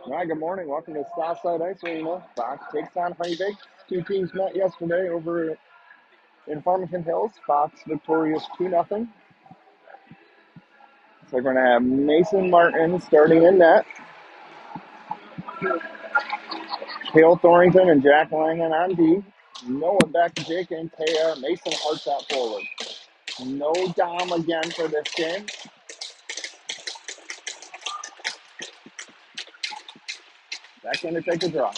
All right, good morning. Welcome to Southside Ice Arena. Fox takes on Honeybaked. Two teams met yesterday over in Farmington Hills. Fox victorious 2-0. So we're going to have Mason Martin starting in net. Cale Thorrington and Jack Langan on D. Noah Beck, Jake and Taya. Mason Hart's out forward. No Dom again for this game. Beck's going to take the draw.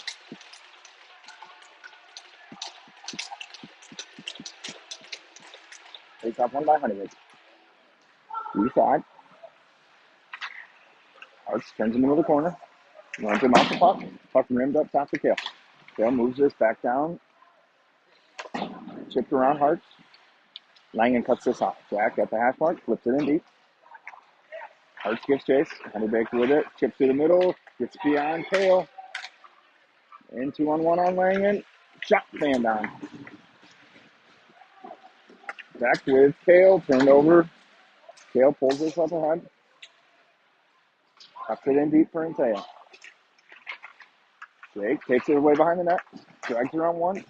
Takes off one by Honeybaked. East side. Hart's turns him into the corner. Runs him off the puck. Puck rimmed up top to Cale. Cale moves this back down. Chipped around Hart's. Langan cuts this off. Jack at the hash mark. Flips it in deep. Hart's gives chase. Honeybaked with it. Chips through the middle. Gets beyond Cale. In 2-on-1 on Langan. Shot fanned on. Back with Cale. Turned over. Cale pulls this up ahead. Cuts it in deep for Inteo. Jake takes it away behind the net. Drags around one.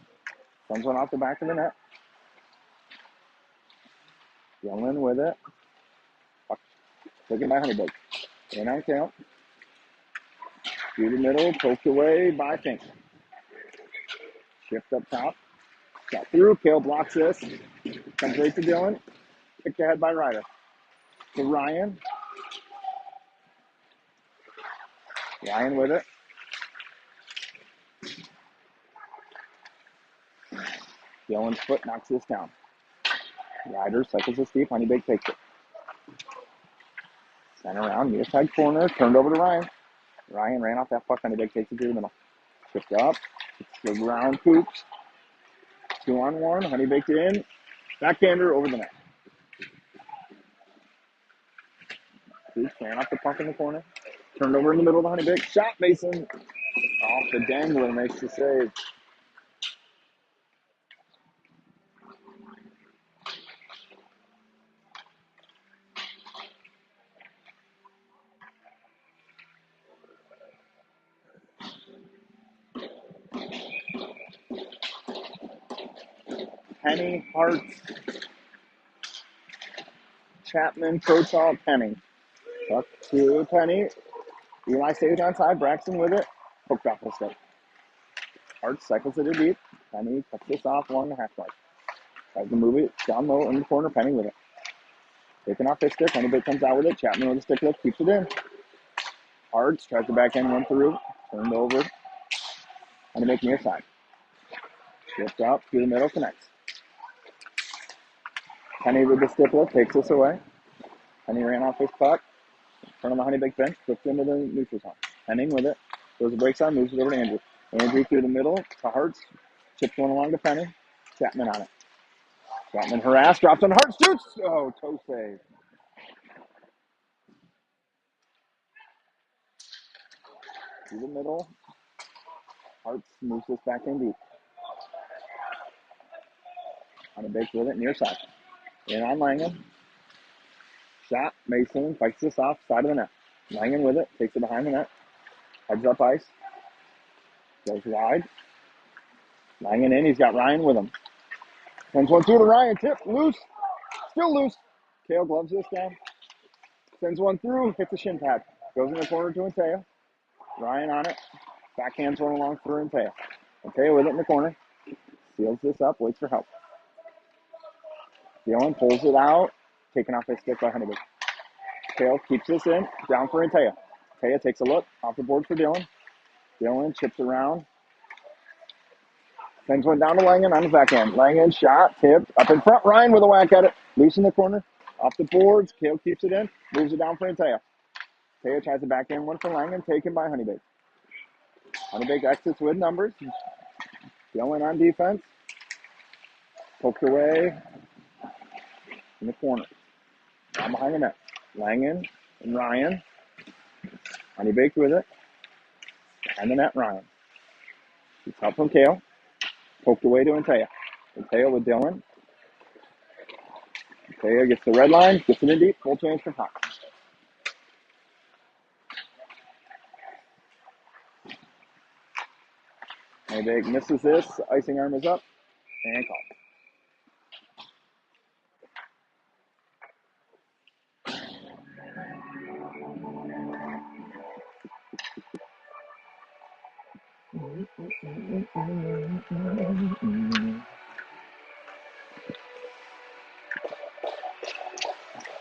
Comes one off the back of the net. Yellen with it. Taken by Honeybaked. In on Cale. Through the middle. Poked away by Fink. Shift up top. Shot through. Cale blocks this. Comes right to Dylan. Kicked ahead by Ryder. To Ryan. Ryan with it. Dylan's foot knocks this down. Ryder cycles this deep. Honeybaked takes it. Sent around. Near side corner. Turned over to Ryan. Ryan ran off that puck. Honeybaked takes it through the middle. Shift up. It's the round Coops. 2-on-1. Honeybaked in. Backhander over the net. Coops ran off the puck in the corner. Turned over in the middle of the Honeybaked. Shot Mason. Off the dangler. Makes the save. Penny, Hart, Chapman, Protal, Penny. Puck to Penny. Eli stays on side. Braxton with it. Poked off the stick. Hart cycles it in deep. Penny cuts this off along the half mark. Tries to move it down low in the corner. Penny with it. Taking off his stick. Honeybaked comes out with it. Chapman with the stick lift. Keeps it in. Hards tries to back end one through. Turned over. Honeybaked near side. Shift up through the middle. Connects. Penny with the stick lift. Takes this away. Penny ran off his puck. In front of the Honeybaked bench. Flips into the neutral zone. Henning with it. Goes the break side. Moves it over to Andrew. Andrew through the middle to Harts. Chips one along to Penny. Chapman on it. Chapman harassed. Drops on Harts. Shoots. Oh, toe save. Through the middle. Harts moves this back in deep. Honeybaked with it. Near side. In on Langan. Shot. Mason fights this off. Side of the net. Langan with it. Takes it behind the net. Heads up ice. Goes wide. Langan in. He's got Ryan with him. Sends one through to Ryan. Tip. Loose. Still loose. Cale gloves this down. Sends one through. Hits the shin pad. Goes in the corner to Inteo. Ryan on it. Backhands one along for Inteo. Inteo with it in the corner. Seals this up. Waits for help. Dylan pulls it out. Taken off his stick by Honeybaked. Cale keeps this in. Down for Inteo. Inteo takes a look. Off the board for Dylan. Dylan chips around. Sends one down to Langan on his backhand. Langan shot. Tipped. Up in front. Ryan with a whack at it. Loose in the corner. Off the boards. Cale keeps it in. Moves it down for Inteo. Inteo tries the backhand one for Langan. Taken by Honeybaked. Honeybaked exits with numbers. Dylan on defense. Poked away in the corner. Down behind the net. Langan and Ryan. Honeybaked with it. Behind the net, Ryan. It's help from Cale. Poked away to Inteo. Inteo with Dylan. Inteo gets the red line. Gets it in deep. Full change for top. Honeybaked misses this. Icing arm is up and call.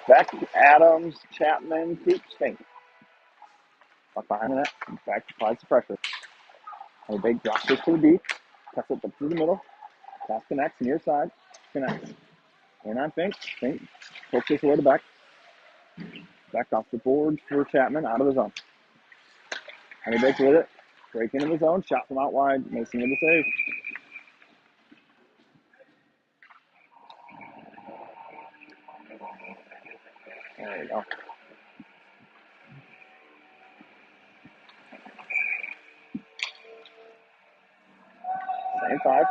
Beck, Adams, Chapman, Coops, Fink. Up behind the net. Beck applies the pressure. Honeybaked drops this to the deep. Cuts it through the middle. Pass connects, near side. Connects. In on Fink. Fink pokes this away to Beck. Beck off the board for Chapman, out of the zone. Honeybaked with it. Break into the zone. Shot from out wide. Mason with the save. There you go. Same 5.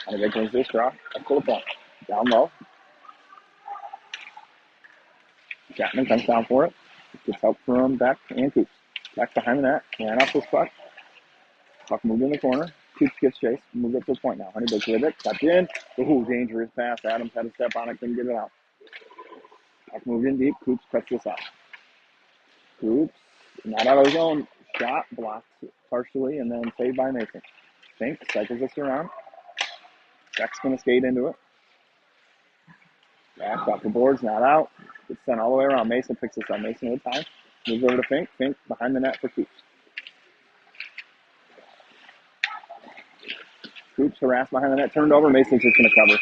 Honeybaked wins this draw. Up to the point. Down low. Chapman comes down for it. Gets help from Beck and Coops. Beck behind the net. Ran off this puck. Puck moved in the corner. Coops gets chased. Moved up to the point now. Honeybaked with it. Tapped in. Ooh, dangerous pass. Adams had a step on it. Couldn't get it out. Puck moved in deep. Coops cuts this out. Coops, not out of his own. Shot blocked partially and then saved by Mason. Fink cycles this around. Beck's going to skate into it. Back off the boards, not out. Gets sent all the way around. Mason picks this up. Mason with time. Moves over to Fink. Fink behind the net for Coops. Coops harassed behind the net. Turned over. Mason's just going to cover.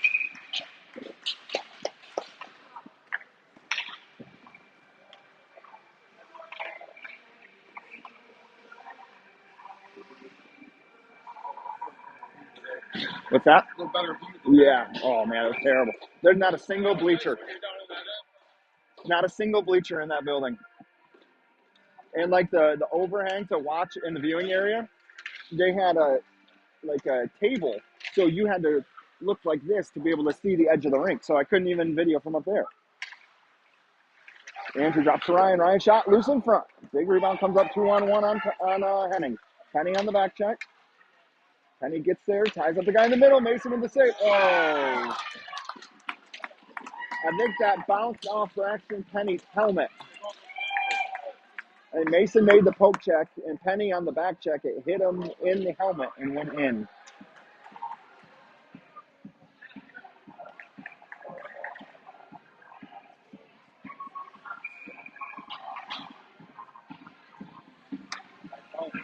What's that? Yeah. Oh, man, it was terrible. There's not a single bleacher. Not a single bleacher in that building. And, like, the overhang to watch in the viewing area, they had a table. So you had to look like this to be able to see the edge of the rink. So I couldn't even video from up there. Andrew drops to Ryan. Ryan shot loose in front. Big rebound comes up 2-on-1 on Henning. Penny on the back check. Penny gets there, ties up the guy in the middle. Mason with the save. Oh. I think that bounced off Braxton Penny's helmet. And Mason made the poke check, and Penny on the back check, it hit him in the helmet and went in.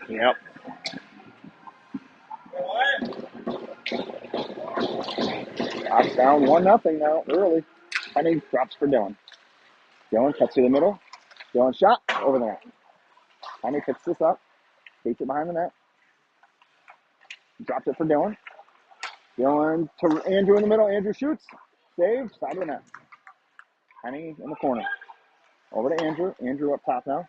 Yep. Drops down 1-0 now, early. Penny drops for Dylan. Dylan cuts to the middle. Dylan shot over the net. Penny picks this up. Takes it behind the net. Drops it for Dylan. Dylan to Andrew in the middle. Andrew shoots. Save. Side of the net. Penny in the corner. Over to Andrew. Andrew up top now.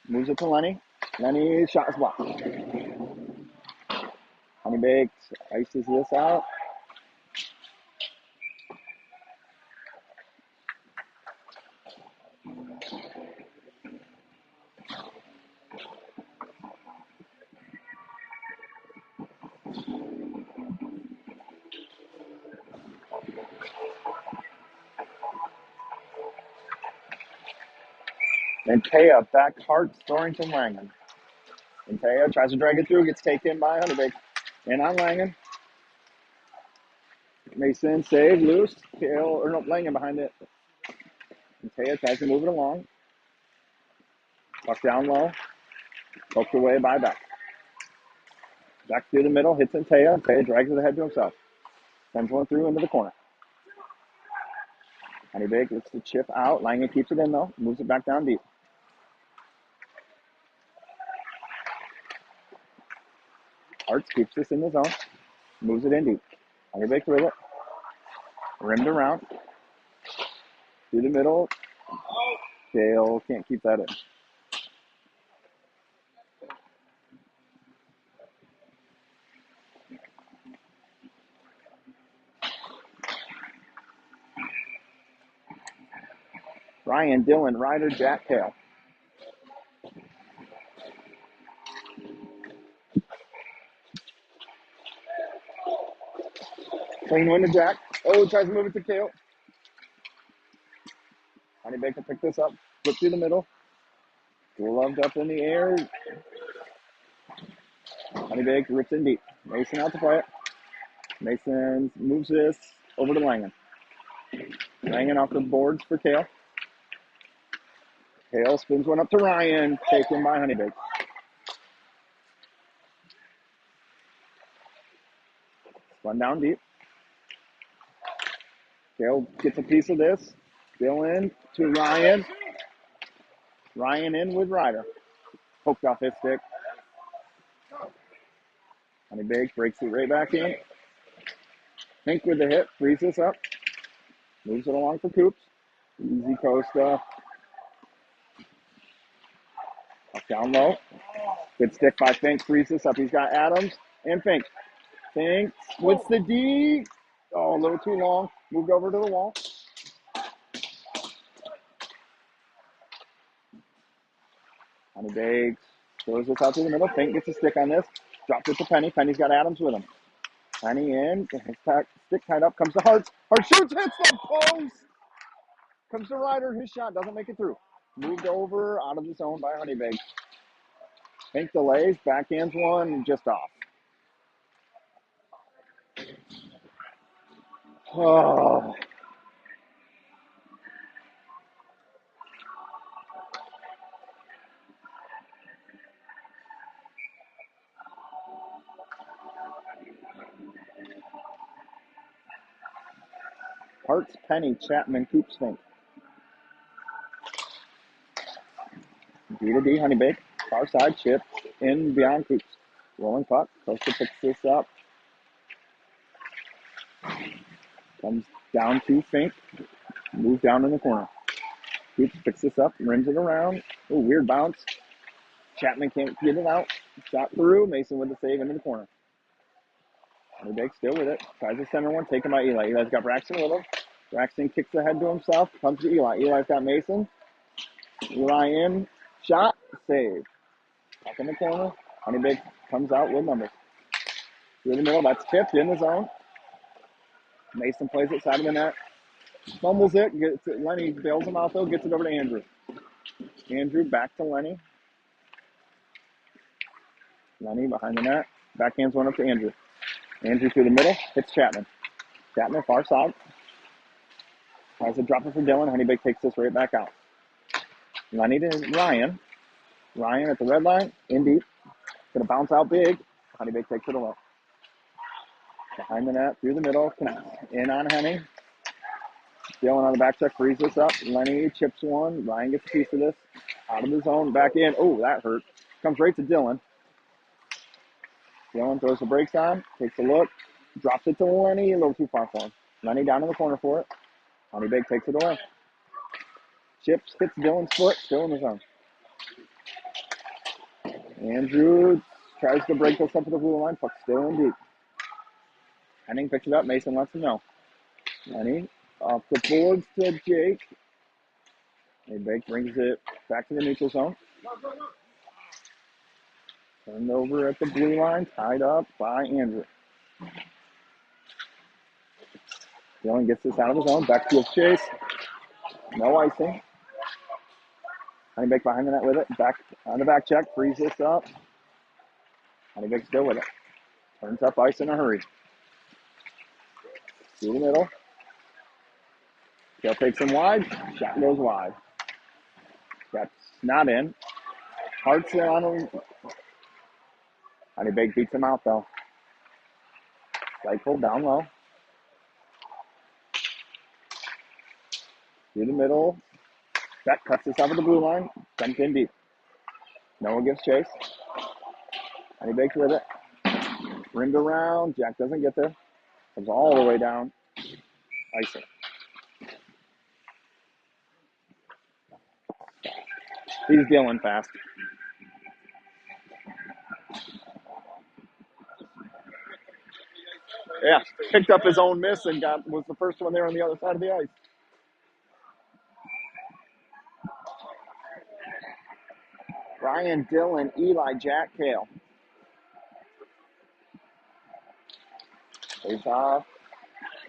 Moves it to Lenny. Lenny's shot is blocked. Honeybaked ices this out. And Taya back hard, Thornton Langen. And Taya tries to drag it through, gets taken by Honeybaked. And on Langen. Mason save, loose. Langen behind it. And Taya tries to move it along. Puck down low. Poked away by Beck. Back through the middle, hits in Taya. Taya drags it ahead to himself. Sends one through into the corner. Honeybaked lets the chip out. Langen keeps it in though. Moves it back down deep. Arts keeps this in the zone. Moves it in deep. Honeybaked with it. Rimmed around. Through the middle. Dale can't keep that in. Ryan, Dylan, Ryder, Jack, Kale. Clean win to Jack. Oh, tries to move it to Kale. Honeybaked will pick this up. Flip through the middle. Gloved up in the air. Honeybaked rips in deep. Mason out to play it. Mason moves this over to Langen. Langen off the boards for Kale. Kale spins one up to Ryan. Taken by Honeybaked. One down deep. Kale gets a piece of this. Dylan to Ryan. Ryan in with Ryder. Poked off his stick. Honeybaked breaks it right back in. Pink with the hit. Frees this up. Moves it along for Coops. Easy Costa. Up down low. Good stick by Fink. Frees this up. He's got Adams and Fink. Fink splits the D. Oh, a little too long. Moved over to the wall. Honeybaked throws this out to the middle. Fink gets a stick on this. Drops it to Penny. Penny's got Adams with him. Penny in. Stick tied up. Comes to Hart. Hart shoots. Hits the post. Comes to Ryder. His shot doesn't make it through. Moved over out of the zone by Honeybaked. Fink delays. Backhands one. Just off. Oh. Hart's, Penny, Chapman, Coops, Fink. D to D, Honeybaked. Far side, chip, in beyond Coops. Rolling puck. Costa picks this up. Comes down to Fink. Moves down in the corner. Coops picks this up, rims it around. Oh, weird bounce. Chapman can't get it out. Shot through. Mason with the save into the corner. Honeybaked still with it. Tries the center one, taken by Eli. Eli's got Braxton with him. Braxton kicks ahead to himself. Comes to Eli. Eli's got Mason. Eli in. Shot. Save. Up in the corner. Honeybaked comes out with numbers. Through the middle. That's tipped in the zone. Mason plays it side of the net. Fumbles it. Gets it. Lenny bails him out, though. Gets it over to Andrew. Andrew back to Lenny. Lenny behind the net. Backhands one up to Andrew. Andrew through the middle. Hits Chapman. Chapman far side. Tries to drop it for Dylan. Honeybaked takes this right back out. Lenny to Ryan. Ryan at the red line. In deep. Going to bounce out big. Honeybaked takes it away. Behind the net. Through the middle. In on Henning. Dylan on the back check. Frees this up. Lenny chips one. Ryan gets a piece of this. Out of the zone. Back in. Oh, that hurt. Comes right to Dylan. Dylan throws the brakes on. Takes a look. Drops it to Lenny. A little too far for him. Lenny down in the corner for it. Honeybaked takes it away. Chips hits Dylan's foot. Still in the zone. Andrew tries to break this up to the blue line. Puck still in deep. Henning picks it up. Mason lets him know. Lenny off the boards to Jake. Honeybaked brings it back to the neutral zone. Turned over at the blue line. Tied up by Andrew. Dylan gets this out of the zone. Backfield chase. No icing. Honeybaked behind the net with it. Back on the back check. Frees this up. Honeybaked still with it. Turns up ice in a hurry. Through the middle. Kale takes him wide. Shot goes wide. That's not in. Hart's on him. Honeybaked beats him out, though. Cycle down low. Through the middle. That cuts this out of the blue line. Sent in deep. Noah gives chase. Honeybaked with it. Rimmed around. Jack doesn't get there. Comes all the way down. Icing. He's dealing fast. Yeah, picked up his own miss and was the first one there on the other side of the ice. Ryan, Dylan, Eli, Jack, Kale. Face off.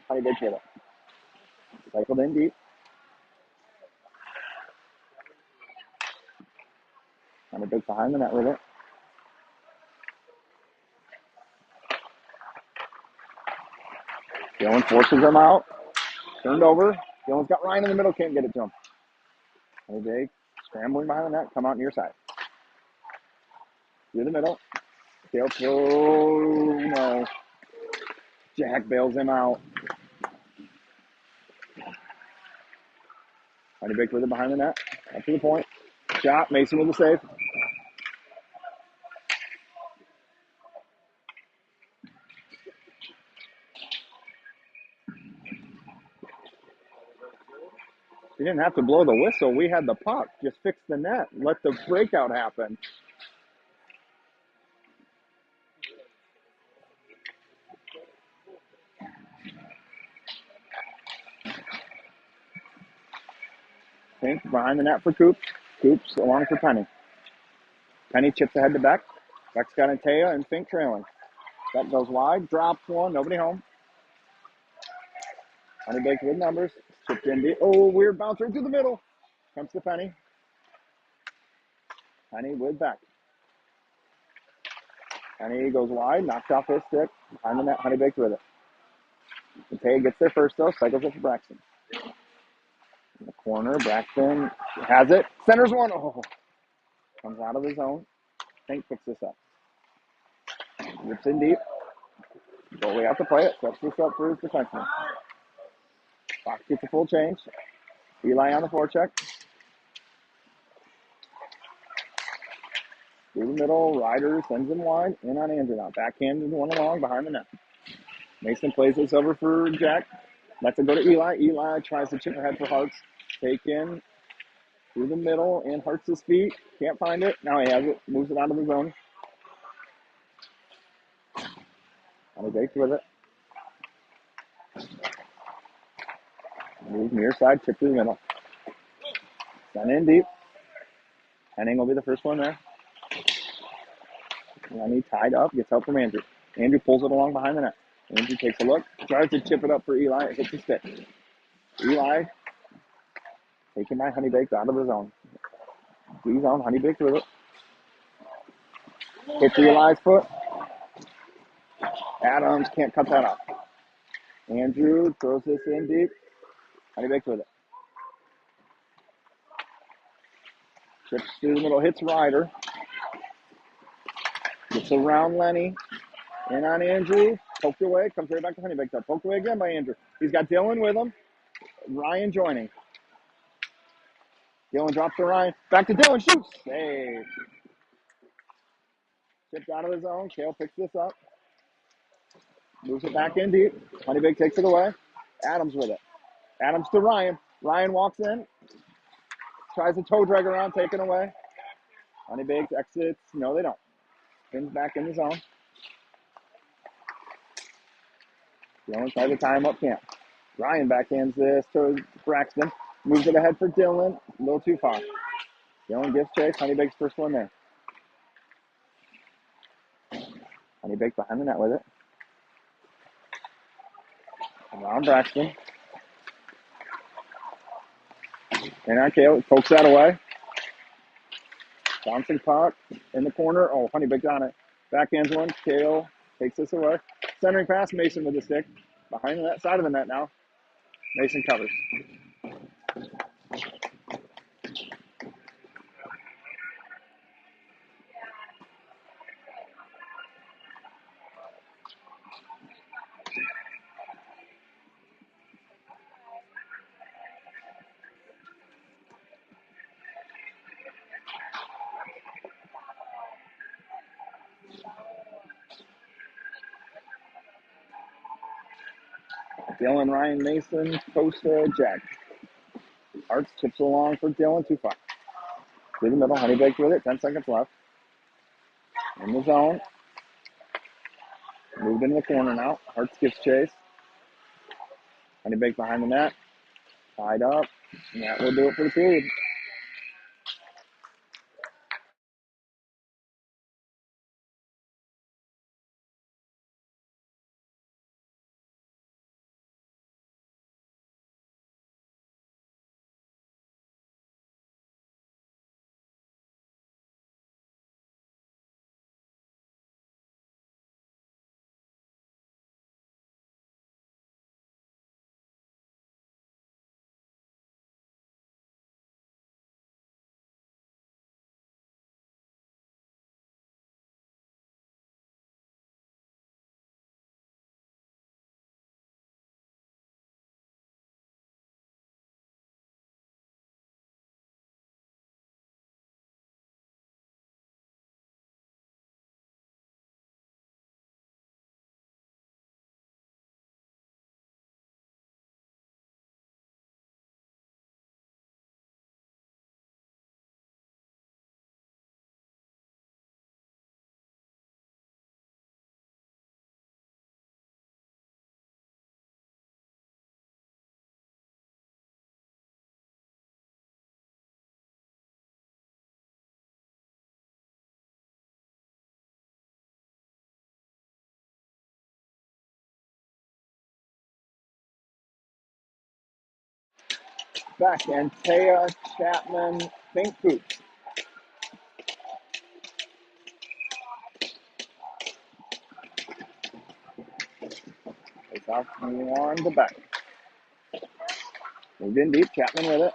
Honeybaked with it. Cycled in deep. Honeybaked behind the net with it. Dylan forces him out. Turned over. Dylan's got Ryan in the middle. Can't get it to him. Honeybaked scrambling behind the net. Come out near side. Through the middle. Kale throw. No. Jack bails him out. Honeybaked with it behind the net. Up to the point. Shot. Mason with the save. We didn't have to blow the whistle. We had the puck. Just fix the net. Let the breakout happen. Pink behind the net for Coops. Coops along for Penny. Penny chips ahead to Beck. Beck's got Antea and Fink trailing. That goes wide. Drops one. Nobody home. Honeybaked with numbers. Chipped in deep. Oh, weird bounce right through the middle. Comes to Penny. Penny with Beck. Penny goes wide. Knocked off his stick. Behind the net. Honeybaked with it. Antea gets there first though. Cycles it for Braxton. In the corner. Braxton has it. Centers one. Oh. Comes out of the zone. Fink picks this up. Rips in deep. But we have to play it. Sets this up for his defenseman. Fox gets a full change. Eli on the forecheck. Through the middle. Ryder sends him wide. In on Andrew now. Backhanded one along behind the net. Mason plays this over for Jack. Lets it go to Eli. Eli tries to chip ahead for Hartz. Taken through the middle and Hartz' feet. Can't find it. Now he has it. Moves it out of the zone. Honeybaked with it. Move near side. Chip to the middle. Send in deep. Henning will be the first one there. Lenny tied up. Gets help from Andrew. Andrew pulls it along behind the net. Andrew takes a look. Tries to chip it up for Eli. It hits the stick. Eli taken by Honeybaked out of the zone. D-zone. Honeybaked with it. Hits Eli's foot. Adams can't cut that off. Andrew throws this in deep. Honeybaked with it. Chips through the middle. Hits Ryder. Gets around Lenny. In on Andrew. Poked away. Comes right back to Honeybaked. Poked away again by Andrew. He's got Dylan with him. Ryan joining. Dylan drops to Ryan. Back to Dylan. Shoots. Save. Chipped out of his zone. Kale picks this up. Moves it back in deep. Honeybaked takes it away. Adams with it. Adams to Ryan. Ryan walks in. Tries to toe drag around. Taken away. Honeybaked exits. No, they don't. Spins back in the zone. Dylan tries to tie him up. Can't. Ryan backhands this to Braxton. Moves it ahead for Dylan. A little too far. Dylan gives chase. Honeybaked's first one there. Honeybaked behind the net with it. Around Braxton. And on Kale. Pokes that away. Bouncing puck in the corner. Oh, Honeybaked on it. Backhands one. Kale takes this away. Centering pass. Mason with the stick. Behind the net. Side of the net now. Mason covers. Dylan, Ryan, Mason, Costa, Jack. Arts chips along for Dylan. Too far. Through the middle. Honeybaked with it. 10 seconds left. In the zone. Moved into the corner now. Hartz gives chase. Honeybaked behind the net. Tied up. And that will do it for the period. Back and Taya, Chapman, Pink Coops. Face off on the back. Moved in deep, Chapman with it.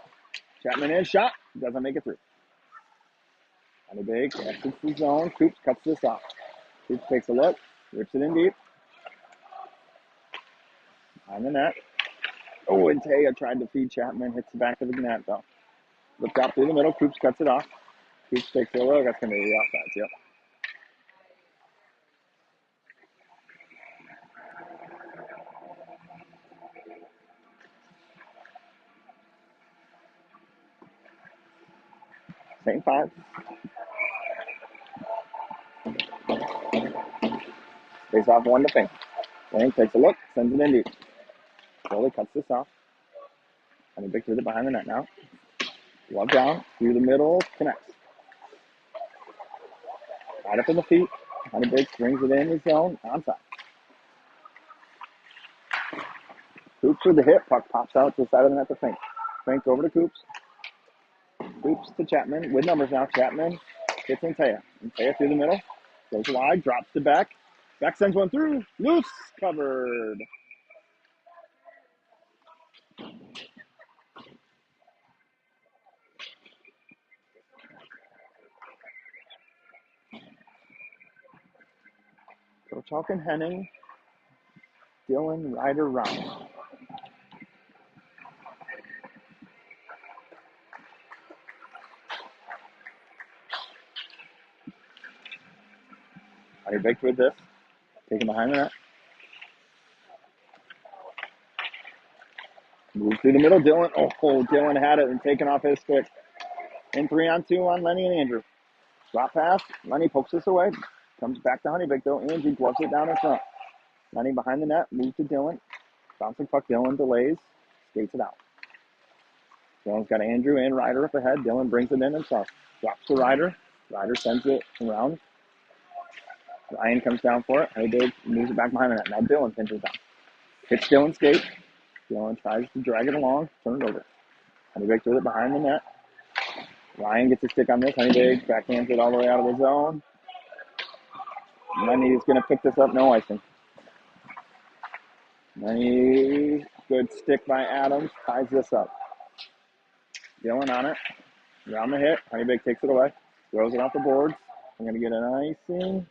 Chapman in, shot, doesn't make it through. Honeybaked exits the zone, Coops cuts this off. Coops takes a look, rips it in deep. On the net. Oh, and Taya tried to feed Chapman, hits the back of the net though. Looked out through the middle, Coops cuts it off. Coops takes a look, that's going to be the offsides, yep. Same five. Face off one to Fink. Fink takes a look, sends it in deep. Slowly cuts this off. Honeybaked with it behind the net now. Love down, through the middle, connects. Right up in the feet. Honeybaked brings it in his zone, onside. Coops with the hit, puck pops out to the side of the net to Fink. Fink over to Coops. Coops to Chapman, with numbers now. Chapman hits in Taya. And Taya through the middle, goes wide, drops to back. Back sends one through, loose, covered. Coach Hawken Henning, Dylan Ryder Round. Honeybaked with this, taken behind the net. Move through the middle, Dylan. Oh, Dylan had it and taken off his stick. In 3-on-2 on Lenny and Andrew. Drop pass. Lenny pokes this away. Comes back to Honeybaked though. Andrew gloves it down in front. Lenny behind the net. Moves to Dylan. Bouncing puck. Dylan delays. Skates it out. Dylan's got Andrew and Ryder up ahead. Dylan brings it in himself. Drops to Ryder. Ryder sends it around. Ryan comes down for it. Honeybaked moves it back behind the net. Now Dylan pinches down. Hits Dylan's skate. Dylan tries to drag it along. Turn it over. Honeybaked with it behind the net. Ryan gets a stick on this. Honeybaked backhands it all the way out of the zone. Lenny's going to pick this up. No icing. Lenny, good stick by Adams. Ties this up. Dylan on it. Around the hit. Honeybaked takes it away. Throws it off the boards. I'm going to get an icing.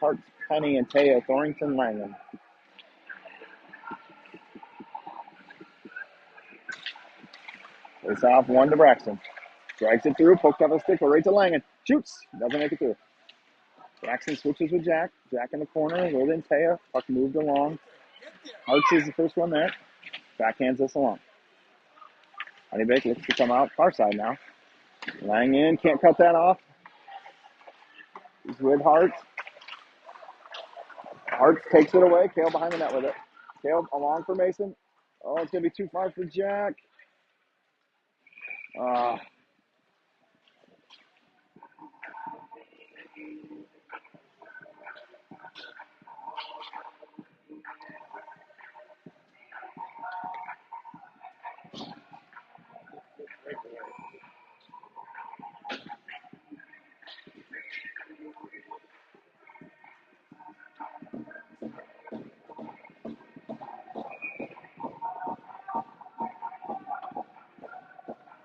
Parks, Penny, and Taya, Thornton, Langham. Face off one to Braxton. Drags it through, poked up a stick, but right to Langham. Shoots. Doesn't make it through. Braxton switches with Jack. Jack in the corner, within Taya. Puck moved along. Arch is the first one there. Backhands this along. Honeybaked looks to come out far side now. Lang in, can't cut that off. He's with Hart. Hart takes it away. Kale behind the net with it. Kale along for Mason. Oh, it's going to be too far for Jack.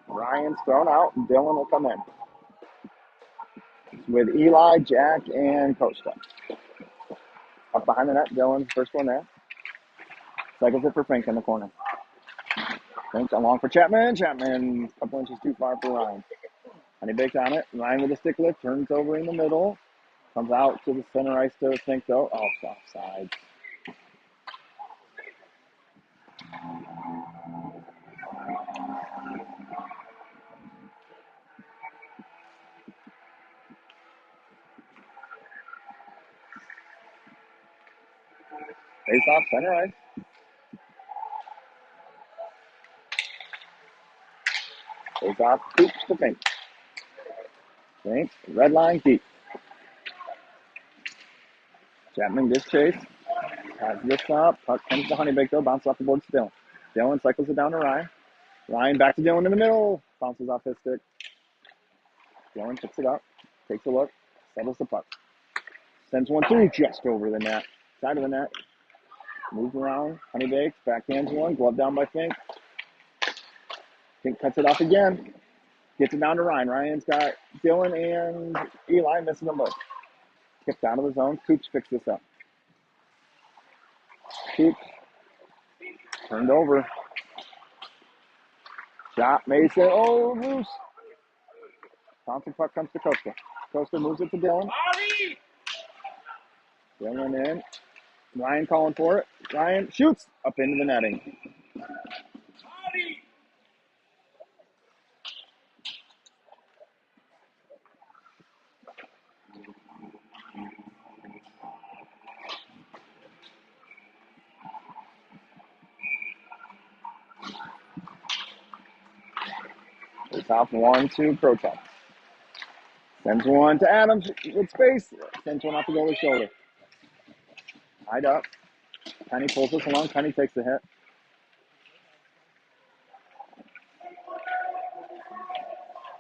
Ryan's thrown out, and Dylan will come in. With Eli, Jack, and Costa. Up behind the net, Dylan's first one there. Cycles it for Fink in the corner. Fink along for Chapman. Chapman, a couple inches too far for Ryan. Honeybaked on it. Ryan with a stick lift, turns over in the middle. Comes out to the center ice to Fink though. Oh, offside. Face off center ice. Goes off, Coops to Fink. Fink, red line, deep. Chapman gets chased. Has this up. Puck comes to Honeybaked, though. Bounces off the board to Dylan. Dylan cycles it down to Ryan. Ryan back to Dylan in the middle. Bounces off his stick. Dylan picks it up. Takes a look. Settles the puck. Sends one through just over the net. Side of the net. Moves around. Honeybaked. Backhands one. Glove down by Fink. Fink cuts it off again. Gets it down to Ryan. Ryan's got Dylan and Eli missing them both. Kicked out of the zone. Coops picks this up. Coops. Turned over. Shot. Mason. Oh, loose. Bouncing puck comes to Costa. Costa moves it to Dylan. Dylan in. Ryan calling for it. Ryan shoots up into the netting. It's off 1-2 Proton. Sends one to Adams with space. Sends one off the goalie's shoulder. Tied up. Penny pulls us along. Penny takes the hit.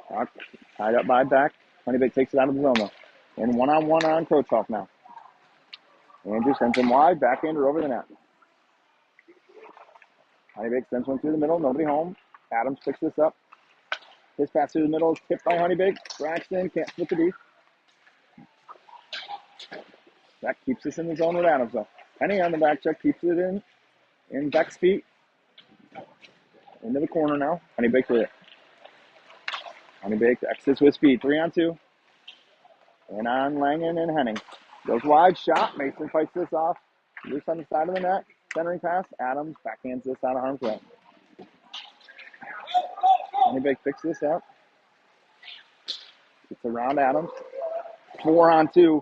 Rock, tied up by back. Honeybaked takes it out of the zone though. And one-on-one on Krochov now. Andrew sends him wide. Backhander over the net. Honeybaked sends one through the middle. Nobody home. Adams picks this up. His pass through the middle is tipped by Honeybaked. Braxton can't split the D. That keeps us in the zone with Adams though. Penny on the back check keeps it in Beck's feet. Into the corner now. Honeybaked with it. Honeybaked exits with speed. 3-on-2. And on Langen and Henning. Goes wide. Shot. Mason fights this off. Loose on the side of the net. Centering pass. Adams backhands this out of harm's way. Honeybaked picks this up. It's around Adams. 4-on-2.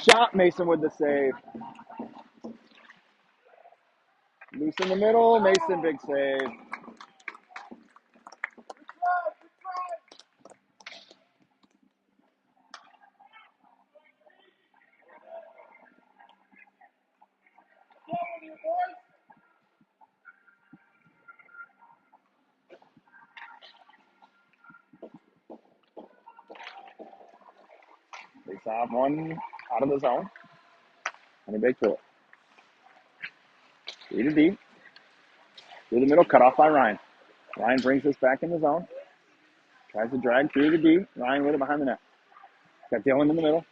Shot. Mason with the save. Loose in the middle. Mason, big save. They saw one out of the zone. Honeybaked to it. 3 to D. Through the middle, cut off by Ryan. Ryan brings this back in the zone. Tries to drag through the D. Ryan with it behind the net. Got Dylan in the middle.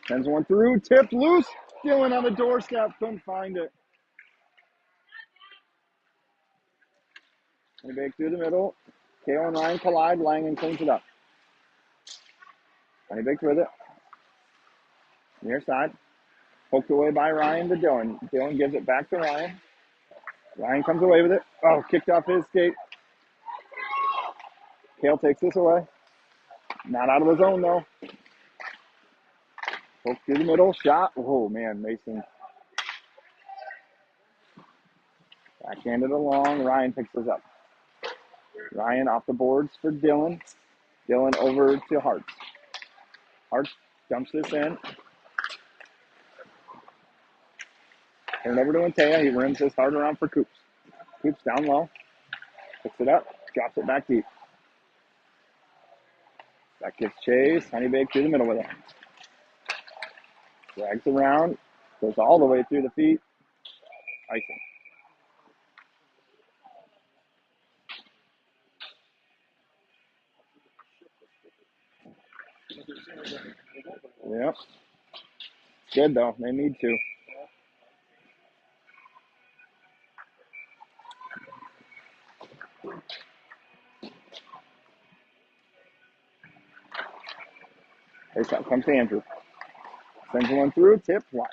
Sends one through. Tipped loose. Dylan on the doorstep. Couldn't find it. Honeybaked through the middle. Kale and Ryan collide. Langen cleans it up. Honeybaked with it. Near side. Poked away by Ryan to Dylan. Dylan gives it back to Ryan. Ryan comes away with it. Oh, kicked off his skate. Kale takes this away. Not out of the zone, though. Poked through the middle. Shot. Oh, man. Mason. Backhanded along. Ryan picks this up. Ryan off the boards for Dylan. Dylan over to Hart. Hart dumps this in. Turn over to Antea. He rims this hard around for Coops. Coops down low. Picks it up. Drops it back deep. That gets chased. Honeybaked through the middle with it. Drags around. Goes all the way through the feet. Icing. Yep. Good, though. They need to. Face-up comes to Andrew. Sends one through. Tip. Wide.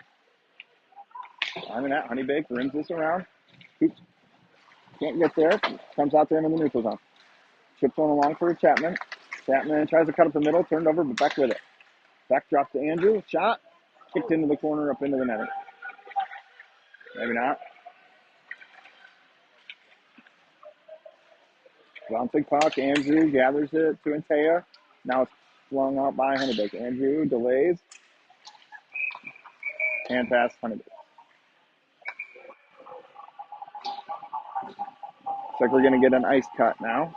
On the net. Honeybaked rims this around. Coops can't get there. Comes out there into the neutral zone. Chips one along for Chapman. Chapman tries to cut up the middle. Turned over, but back with it. Back drops to Andrew. Shot. Kicked into the corner, up into the netting. Maybe not. Bouncing puck. Andrew gathers it to Antea. Now it's flung out by Honeybaked. Andrew delays. Hand pass, Honeybaked. Looks like we're going to get an ice cut now.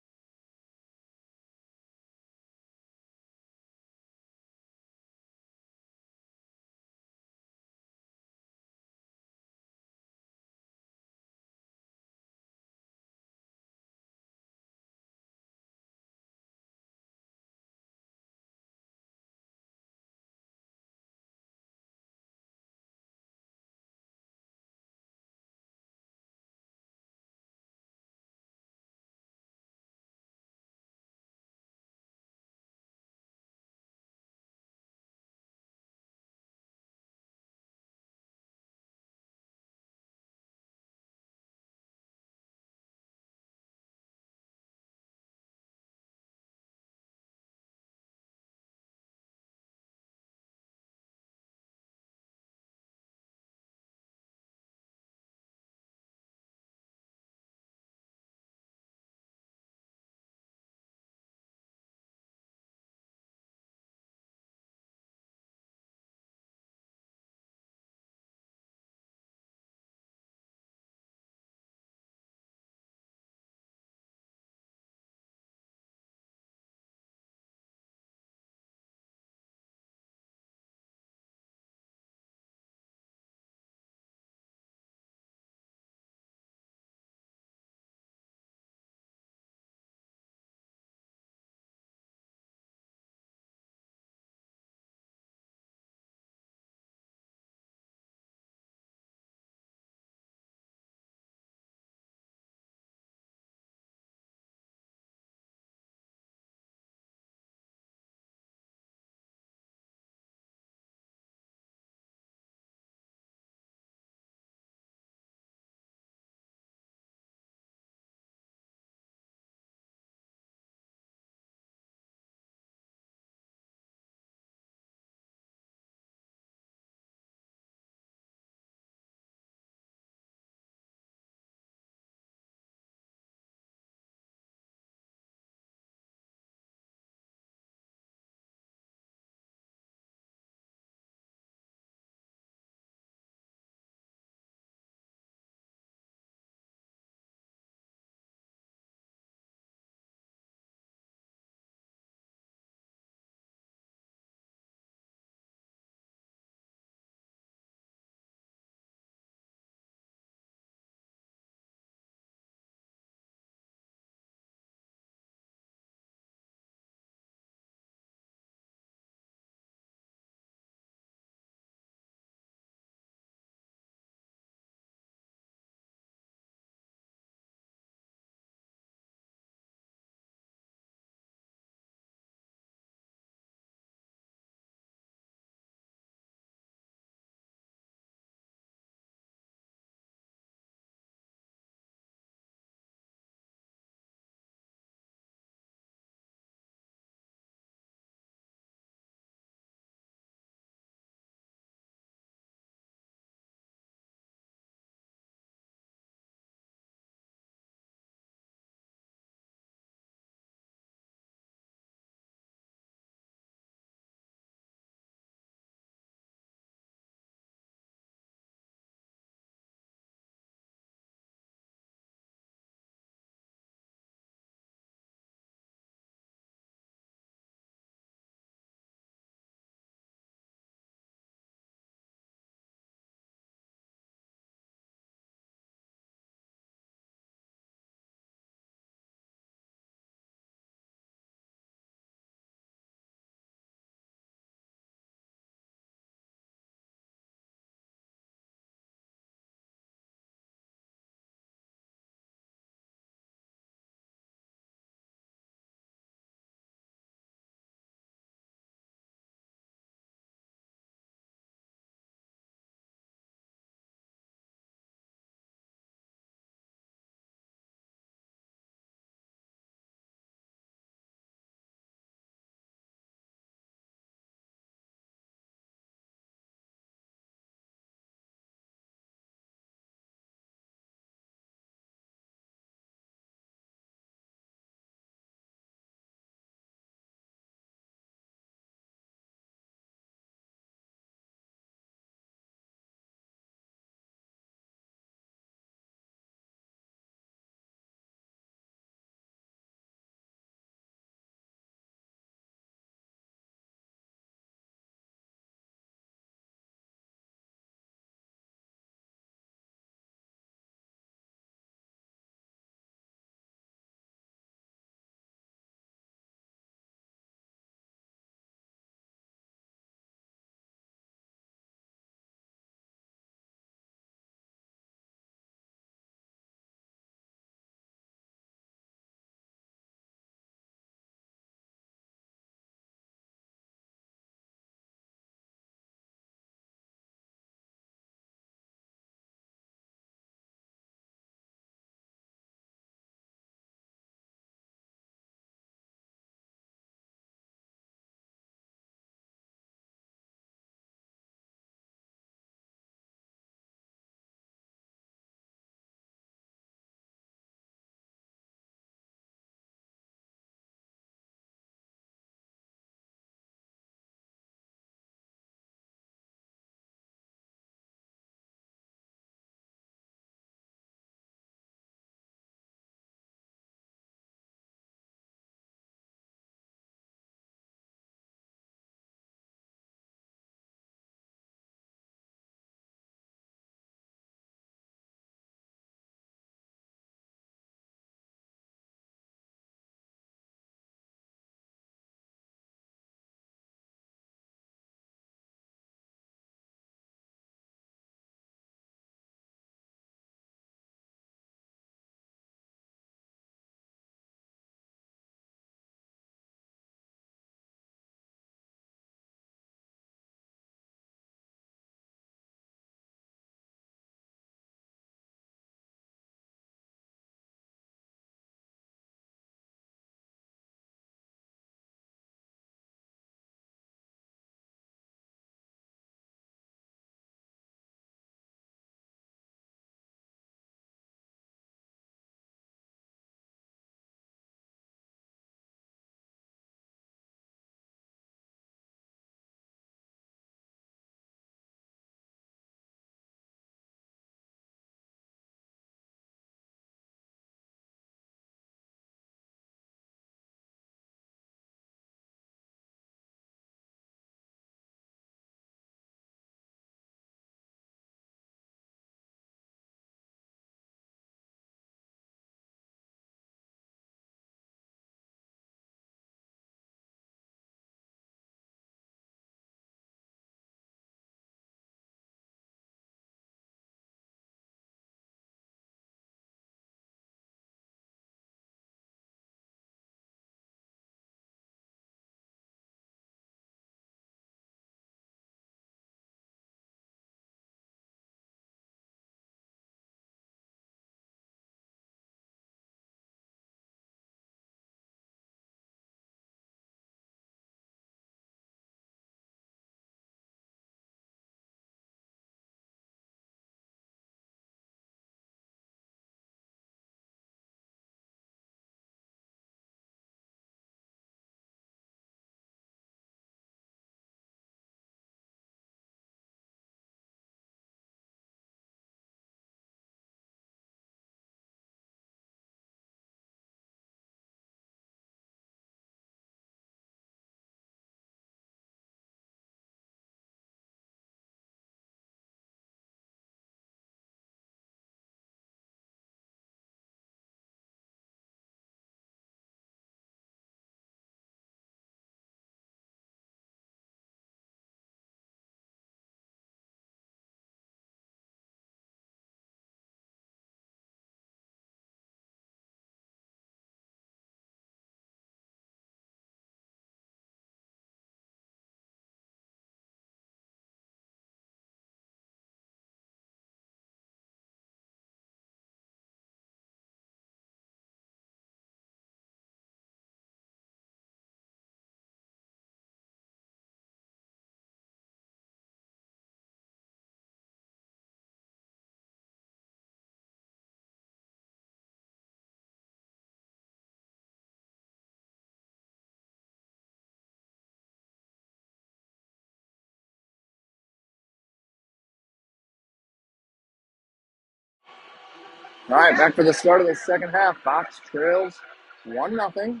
All right, back for the start of the second half. Fox trails 1-0.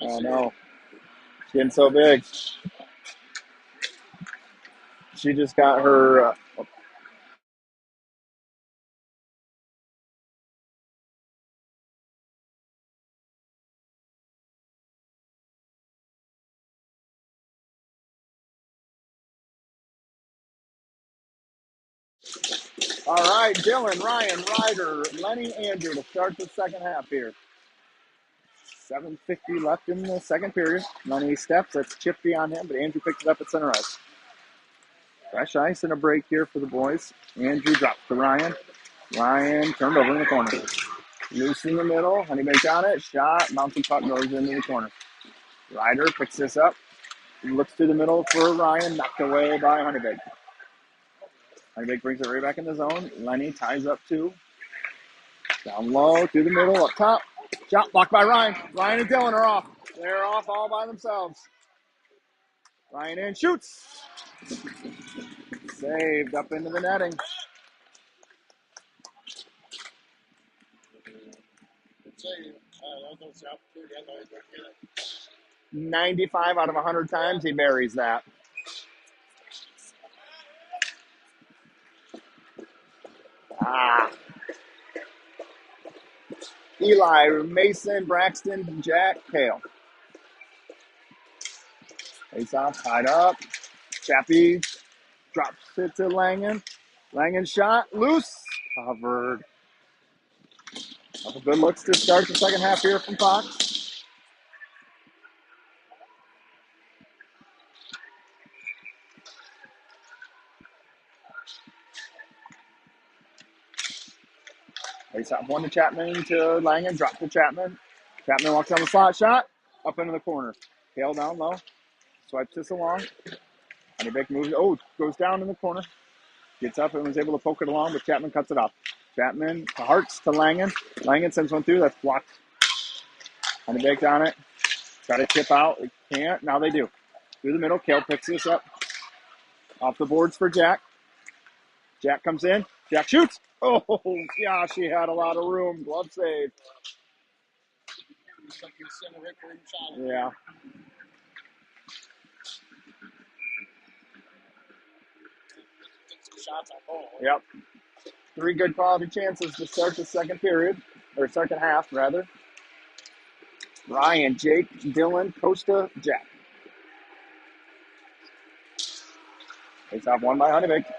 Oh no, she's getting so big. She just got her. All right, Dylan, Ryan, Ryder, Lenny, Andrew to start the second half here. 7:50 left in the second period. Lenny steps. That's chippy on him, but Andrew picks it up at center ice. Fresh ice and a break here for the boys. Andrew drops to Ryan. Ryan turned over in the corner. Loose in the middle. Honeybaked on it. Shot. Mountain puck goes into the corner. Ryder picks this up. Looks through the middle for Ryan. Knocked away by Honeybaked. Honeybaked brings it right back in the zone. Lenny ties up two. Down low, through the middle, up top. Shot blocked by Ryan. Ryan and Dylan are off. They're off all by themselves. Ryan in, shoots. Saved up into the netting. 95 out of 100 times he buries that. Eli, Mason, Braxton, Jack, Kale. Face off, tied up. Chappie drops it to Langen. Langen shot, loose, covered. Couple good looks to start the second half here from Fox. Face off one to Chapman to Langen, drop to Chapman. Chapman walks down the slot, shot, up into the corner. Kale down low, swipes this along. Honeybaked moves, goes down in the corner. Gets up and was able to poke it along, but Chapman cuts it off. Chapman to Hartz to Langen. Langen sends one through, that's blocked. Honeybaked on it. Try to tip out, it can't, now they do. Through the middle, Kale picks this up. Off the boards for Jack. Jack comes in, Jack shoots. Oh, gosh, he had a lot of room. Glove save. Yeah. Yep. 3 good quality chances to start the second period, or second half, rather. Ryan, Jake, Dylan, Costa, Jack. Face off one by Honeybaked.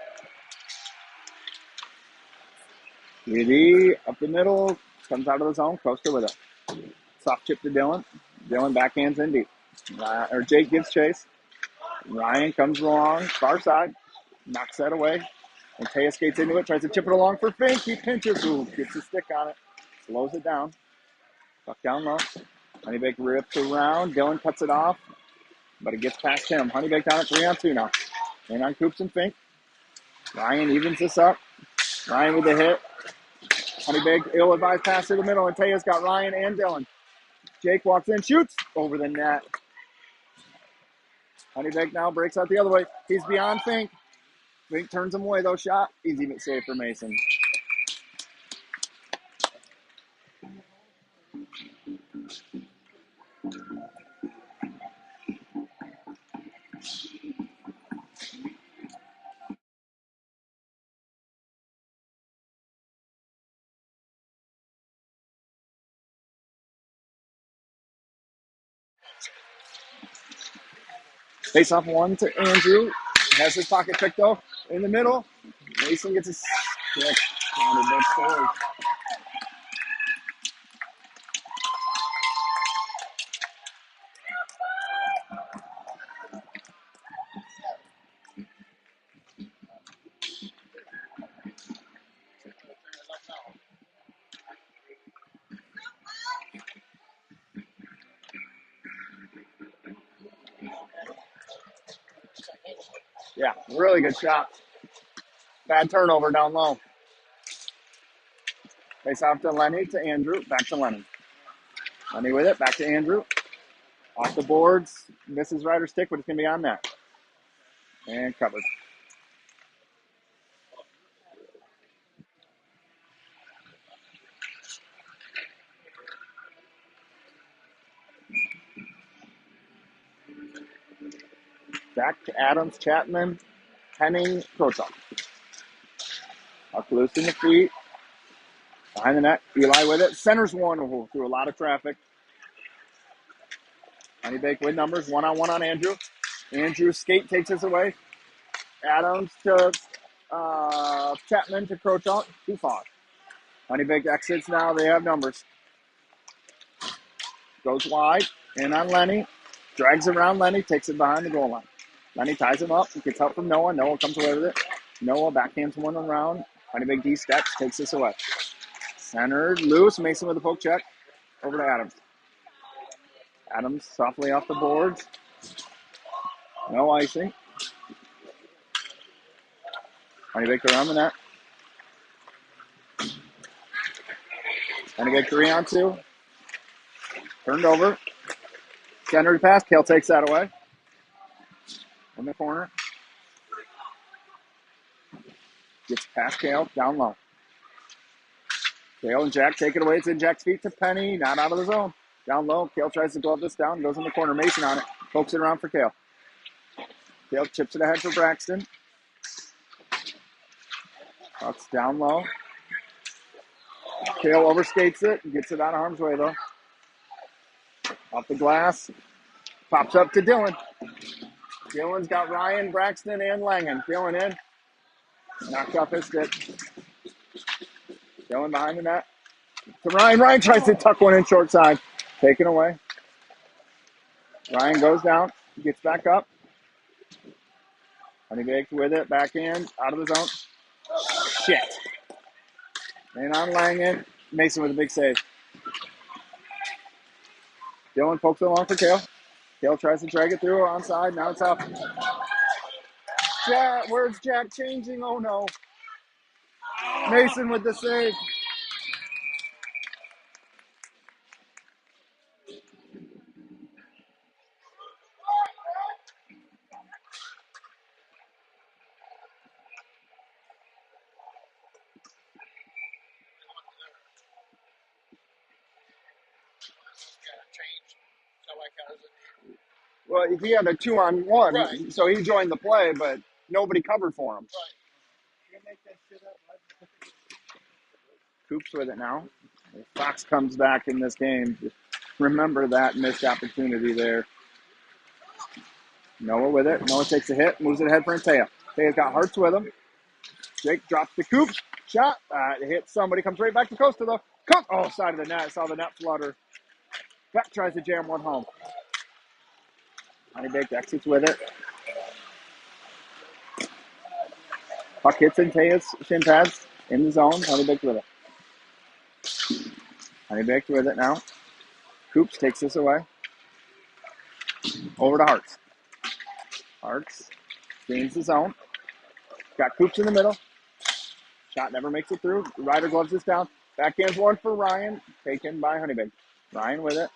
UD up the middle, comes out of the zone. Costa with a soft chip to Dylan. Dylan backhands in deep. Jake gives chase. Ryan comes along, far side, knocks that away. And Taya skates into it, tries to chip it along for Fink. He pinches, gets his stick on it, slows it down. Puck down low. Honeybaked rips around. Dylan cuts it off, but it gets past him. Honeybaked on it, 3-on-2 now. And on Coops and Fink. Ryan evens this up. Ryan with the hit. Honeybaked, ill-advised pass to the middle, and Taya's got Ryan and Dylan. Jake walks in, shoots over the net. Honeybaked now breaks out the other way. He's beyond Fink. Fink turns him away, though. Shot. Easy but safe for Mason. Face off one to Andrew. Has his pocket picked off in the middle. Mason gets his stick. Yeah, really good shot. Bad turnover down low. Face off to Lenny, to Andrew, back to Lenny. Lenny with it, back to Andrew. Off the boards, misses Ryder's stick, but it's going to be on net. And covered. Back to Adams, Chapman, Henning, Krochak. Up loose in the feet. Behind the net, Eli with it. Centers one through a lot of traffic. Honeybaked with numbers, one-on-one on Andrew. Andrew skate takes us away. Adams to Chapman to Krochak. Too far. Honeybaked exits now. They have numbers. Goes wide. In on Lenny. Drags around Lenny. Takes it behind the goal line. Lenny ties him up. Gets help from Noah. Noah comes away with it. Noah backhands one around. Honeybaked D steps. Takes this away. Centered. Loose. Mason with a poke check. Over to Adams. Adams softly off the boards. No icing. Honeybaked around the net. Honeybaked 3-on-2. Turned over. Centered pass. Kale takes that away. In the corner. Gets past Kale. Down low. Kale and Jack take it away. It's in Jack's feet to Penny. Not out of the zone. Down low. Kale tries to glove this down. Goes in the corner. Mason on it. Pokes it around for Kale. Kale chips it ahead for Braxton. Puck's down low. Kale overskates it. Gets it out of harm's way, though. Off the glass. Pops up to Dylan. Dylan's got Ryan, Braxton, and Langen. Dylan in. Knocked off his stick. Dylan behind the net. To Ryan. Ryan tries to tuck one in short side. Taken away. Ryan goes down. Gets back up. Honeybaked with it. Backhand. Out of the zone. Shit. And on Langen. Mason with a big save. Dylan pokes it along for Kale. Kale tries to drag it through onside. Now it's up. Jack, where's Jack changing? Oh no. Mason with the save. Well, he had a 2-on-1, right. So he joined the play, but nobody covered for him. Coops with it now. If Fox comes back in this game, just remember that missed opportunity there. Noah with it. Noah takes a hit, moves it ahead for Antea. Antea's got Hearts with him. Jake drops the Coops. Shot. It hits somebody. Comes right back to Costa, though. Oh, side of the net. Saw the net flutter. Beck tries to jam one home. Honeybaked exits with it. Puck hits Antea's shin pads in the zone. Honeybaked with it. Honeybaked with it now. Coops takes this away. Over to Hearts. Hearts gains the zone. Got Coops in the middle. Shot never makes it through. Ryder gloves this down. Backhands one for Ryan. Taken by Honeybaked. Ryan with it.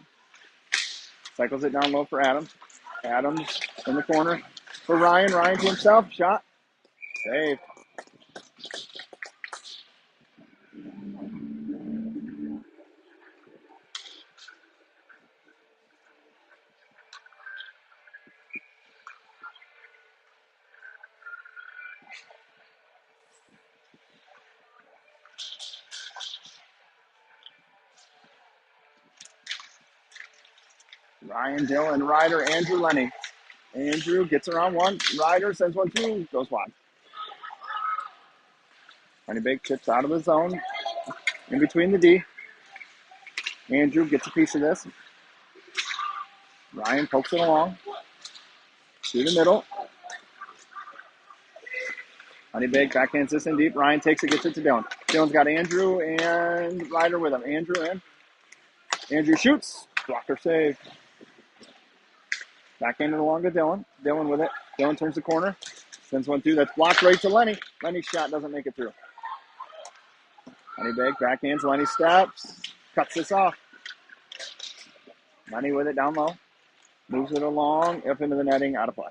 Cycles it down low for Adams. Adams in the corner for Ryan. Ryan to himself. Shot. Save. Ryan, Dylan, Ryder, Andrew, Lenny. Andrew gets around one. Ryder sends one two. Goes wide. Honeybaked chips out of the zone. In between the D. Andrew gets a piece of this. Ryan pokes it along. To the middle. Honeybaked backhands this in deep. Ryan takes it, gets it to Dylan. Dylan's got Andrew and Ryder with him. Andrew in. Andrew shoots. Blocker save. Backhanded along to Dylan. Dylan with it. Dylan turns the corner. Sends one through. That's blocked right to Lenny. Lenny's shot doesn't make it through. Honeybaked backhands. Lenny steps. Cuts this off. Lenny with it down low. Moves it along. Up into the netting. Out of play.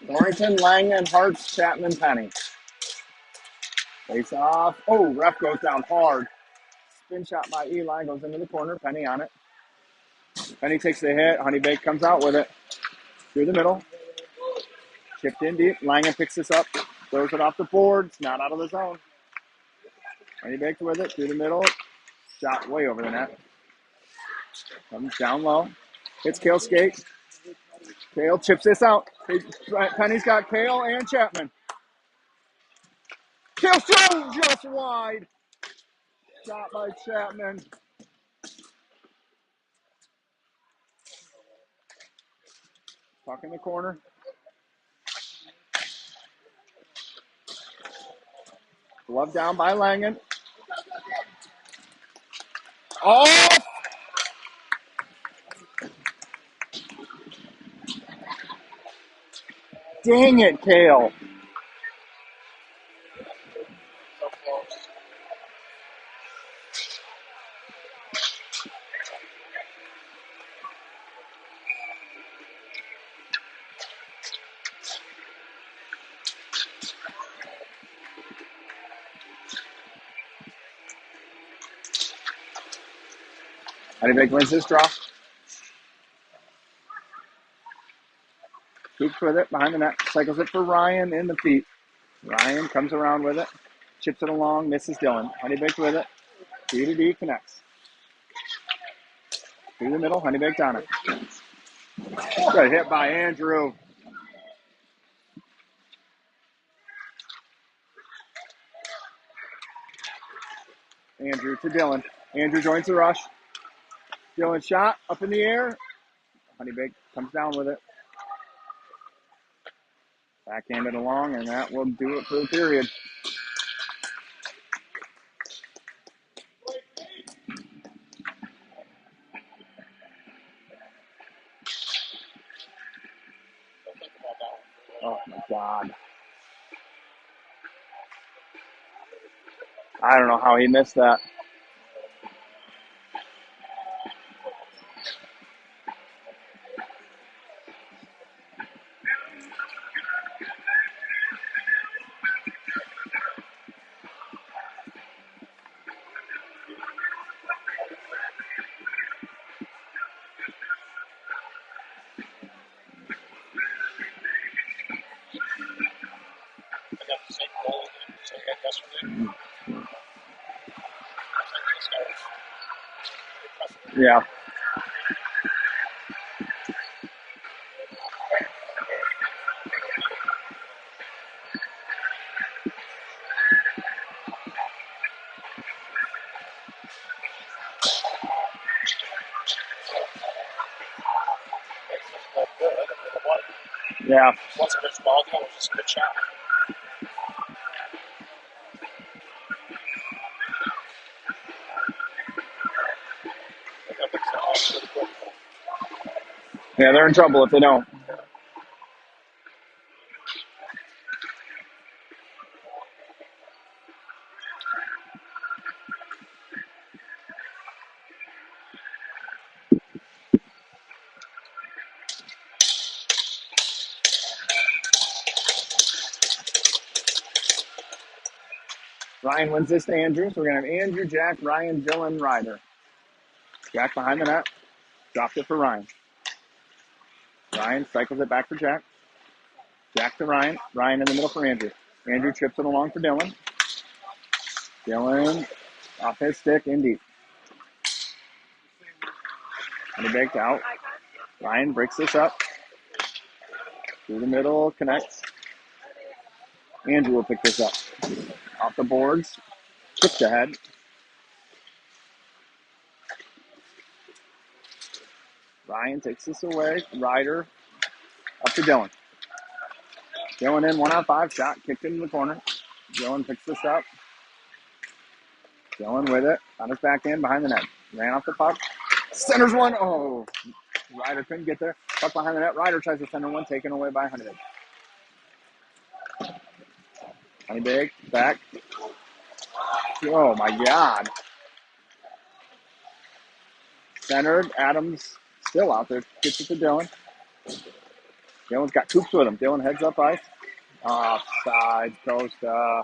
Warrington, Langen, Hartz, Chapman, Penny. Face off. Oh, ref goes down hard. Spin shot by Eli. Goes into the corner. Penny on it. Penny takes the hit. Honeybaked comes out with it. Through the middle. Chipped in deep. Langen picks this up. Throws it off the boards. Not out of the zone. Honeybaked with it. Through the middle. Shot way over the net. Comes down low. Hits Kale skate. Kale chips this out. Penny's got Kale and Chapman. Kale throws just wide. Shot by Chapman. Puck in the corner. Glove down by Langen. Oh! Dang it, Kale. Honeybaked wins this draw. Scoops with it behind the net. Cycles it for Ryan in the feet. Ryan comes around with it. Chips it along. Misses Dylan. Honeybaked with it. D to D connects. Through the middle. Honeybaked on it. Good hit by Andrew. Andrew to Dylan. Andrew joins the rush. Dylan shot up in the air. Honeybaked comes down with it. Backhanded along, and that will do it for the period. Oh, my God. I don't know how he missed that. Yeah. Yeah. Wasn't his ball, it was just a good shot. Yeah, they're in trouble if they don't. Ryan wins this to Andrew. So we're going to have Andrew, Jack, Ryan, Dylan, Ryder. Jack behind the net. Dropped it for Ryan. Ryan cycles it back for Jack. Jack to Ryan. Ryan in the middle for Andrew. Andrew trips it along for Dylan. Dylan off his stick in deep. Honeybaked out. Ryan breaks this up. Through the middle, connects. Andrew will pick this up. Off the boards. Tipped ahead. Ryan takes this away. Ryder up to Dylan. Dylan in 1-on-5 shot, kicked into the corner. Dylan picks this up. Dylan with it on his back end behind the net. Ran off the puck. Centers one. Oh, Ryder couldn't get there. Puck behind the net. Ryder tries to center one, taken away by Honeybaked. Honeybaked back. Oh my God. Centered. Adams still out there. Gets it to Dylan. Dylan's got Coops with him. Dylan heads up ice. Offside. Costa.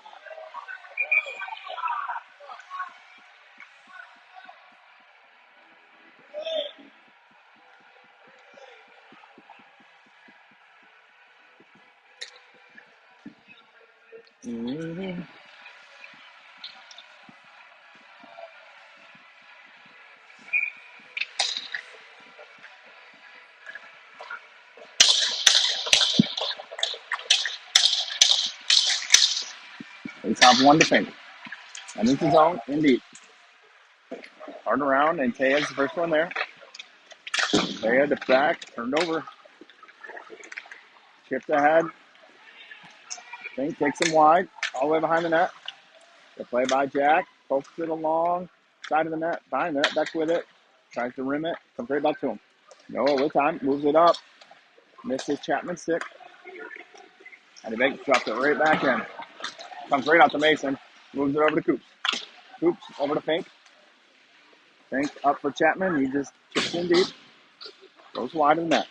He's have one to think. And it's his own, indeed. Hard around, and Tea's the first one there. Tea to back, turned over. Chipped ahead. Fink takes him wide, all the way behind the net. The play by Jack. Pokes it along. Side of the net, behind the net, back with it. Tries to rim it. Comes right back to him. No, with time. Moves it up. Misses Chapman's stick. And he drops it right back in. Comes right out to Mason. Moves it over to Coops. Coops over to Fink. Fink up for Chapman. He just chips in deep. Goes wide of the net.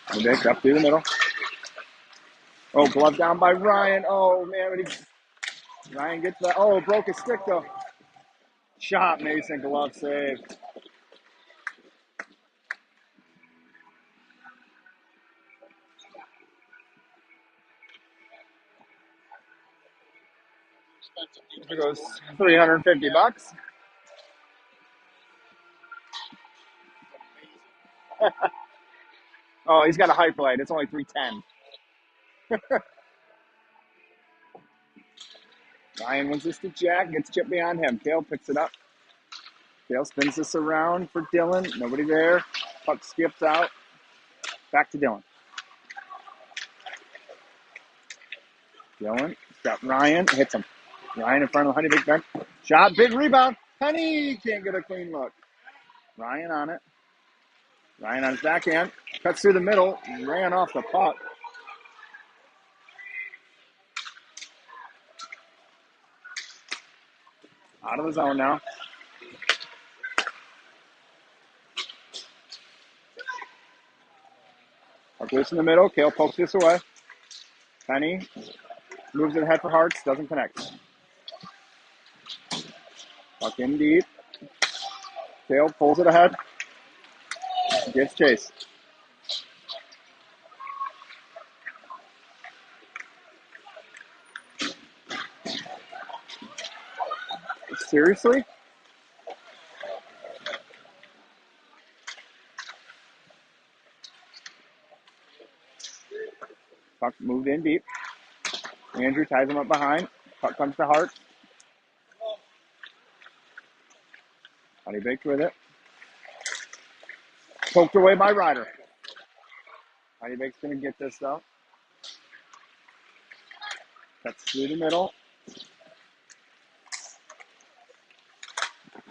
And up through the middle. Oh, glove down by Ryan. Oh, man. Ryan gets that. Oh, broke his stick, though. Shot, Mason. Glove save. It goes $350. Oh, he's got a hype light. It's only 310. Ryan wins this to Jack. Gets chipped behind him. Kale picks it up. Kale spins this around for Dylan. Nobody there. Puck skips out. Back to Dylan. Dylan got Ryan. Hits him. Ryan in front of the Honeybaked bench. Shot. Big rebound. Honey can't get a clean look. Ryan on it. Ryan on his backhand. Cuts through the middle. Ran off the puck. Out of the zone now. Puck loose in the middle. Kale pokes this away. Penny moves it ahead for Hartz. Doesn't connect. Puck in deep. Kale pulls it ahead. Gets chase. Seriously? Puck moved in deep. Andrew ties him up behind. Puck comes to Hart. Honeybaked with it. Poked away by Ryder. Honeybaked's going to get this, though. Cuts through the middle.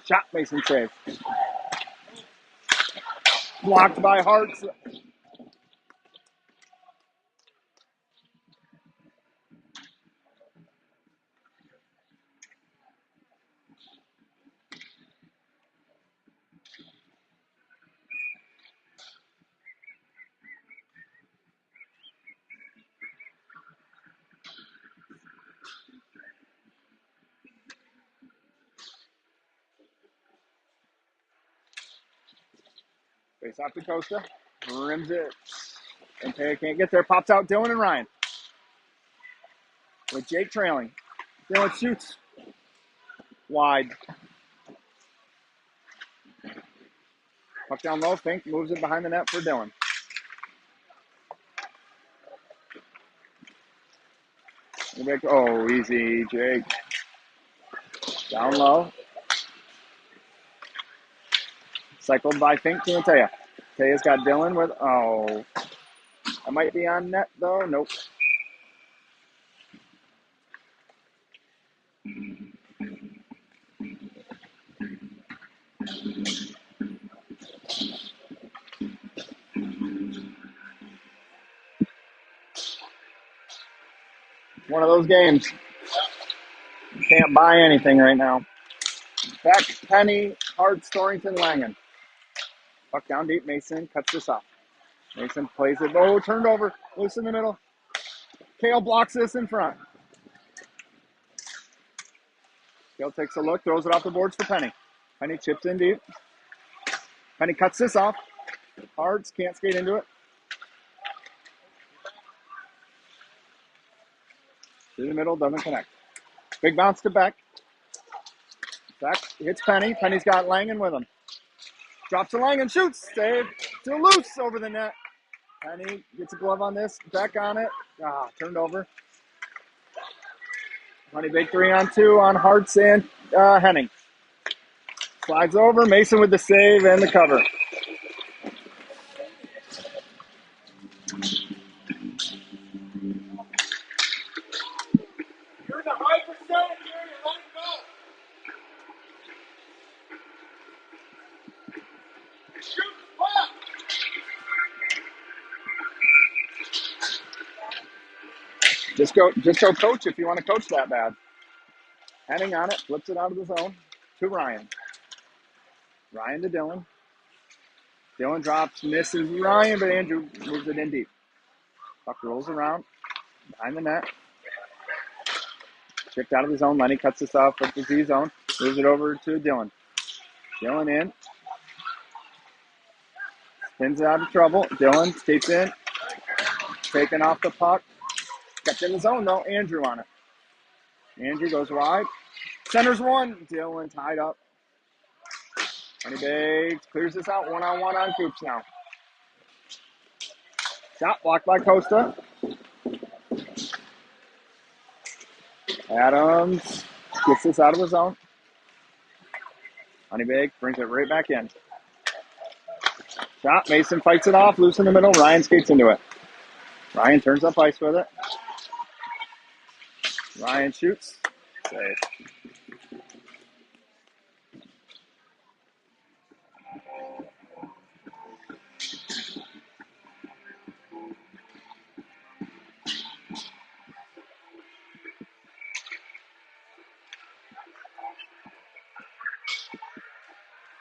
Shot, Mason save. Blocked by Hart. Face off to Costa. Rims it. And Taya can't get there. Pops out Dylan and Ryan. With Jake trailing. Dylan shoots. Wide. Puck down low. Fink moves it behind the net for Dylan. Oh, easy, Jake. Down low. Cycled by Fink to Taya. Taya's got Dylan with, oh, I might be on net though. Nope. One of those games. You can't buy anything right now. Back, Penny, Hart, Storrington, Langen. Puck down deep. Mason cuts this off. Mason plays it. Oh, turned over. Loose in the middle. Kale blocks this in front. Kale takes a look, throws it off the boards for Penny. Penny chips in deep. Penny cuts this off. Hards can't skate into it. Through the middle, doesn't connect. Big bounce to Beck. Beck hits Penny. Penny's got Langen with him. Drops to Langen, shoots. Save to Loose over the net. Penny gets a glove on this. Beck on it. Turned over. Honeybaked 3-on-2 on Hartz and Henning. Slides over. Mason with the save and the cover. You're in the high percentage here. You let it go. Shoot the puck. Just go coach if you want to coach that bad. Henning on it, flips it out of the zone to Ryan. Ryan to Dylan. Dylan drops, misses Ryan, but Andrew moves it in deep. Puck rolls around behind the net. Chipped out of the zone. Lenny cuts this off with the Z zone. Moves it over to Dylan. Dylan in. Spins it out of trouble. Dylan skates in. Taking off the puck. Kept in the zone though. Andrew on it. Andrew goes wide. Centers one. Dylan tied up. Honeybaked clears this out. One-on-one on Coops now. Shot blocked by Costa. Adams gets this out of the zone. Honeybaked brings it right back in. Shot. Mason fights it off. Loose in the middle. Ryan skates into it. Ryan turns up ice with it. Ryan shoots. Save.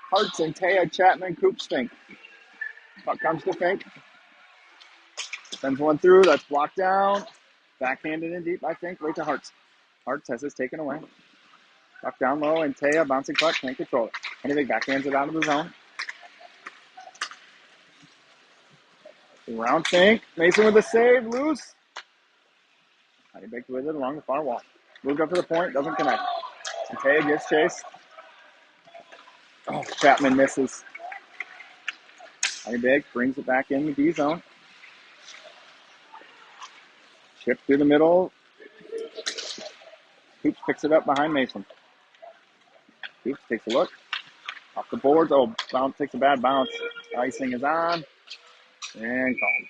Hartz and Taya, Chapman, Coops, Fink. Puck comes to Fink. Sends one through. That's blocked down. Backhanded in deep, I think. Right to Hartz. Hartz has this taken away. Puck down low, and Taya bouncing puck. Can't control it. Anything backhands it out of the zone. Around Fink. Mason with a save. Loose. Honeybaked with it along the far wall. Moved up to the point. Doesn't connect. And Taya gets chased. Oh, Chapman misses. Honeybaked brings it back in the D zone. Chip through the middle. Coops picks it up behind Mason. Coops takes a look. Off the boards. Oh, bounce takes a bad bounce. Icing is on. And called.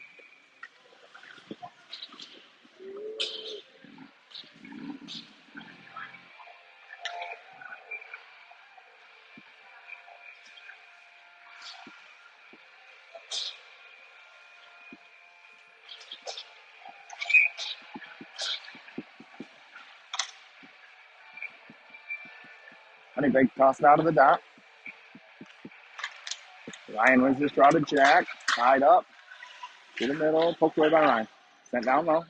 Honeybaked tossed out of the dot. Ryan wins this draw to Jack. Tied up. To the middle. Poked away by Ryan. Sent down low.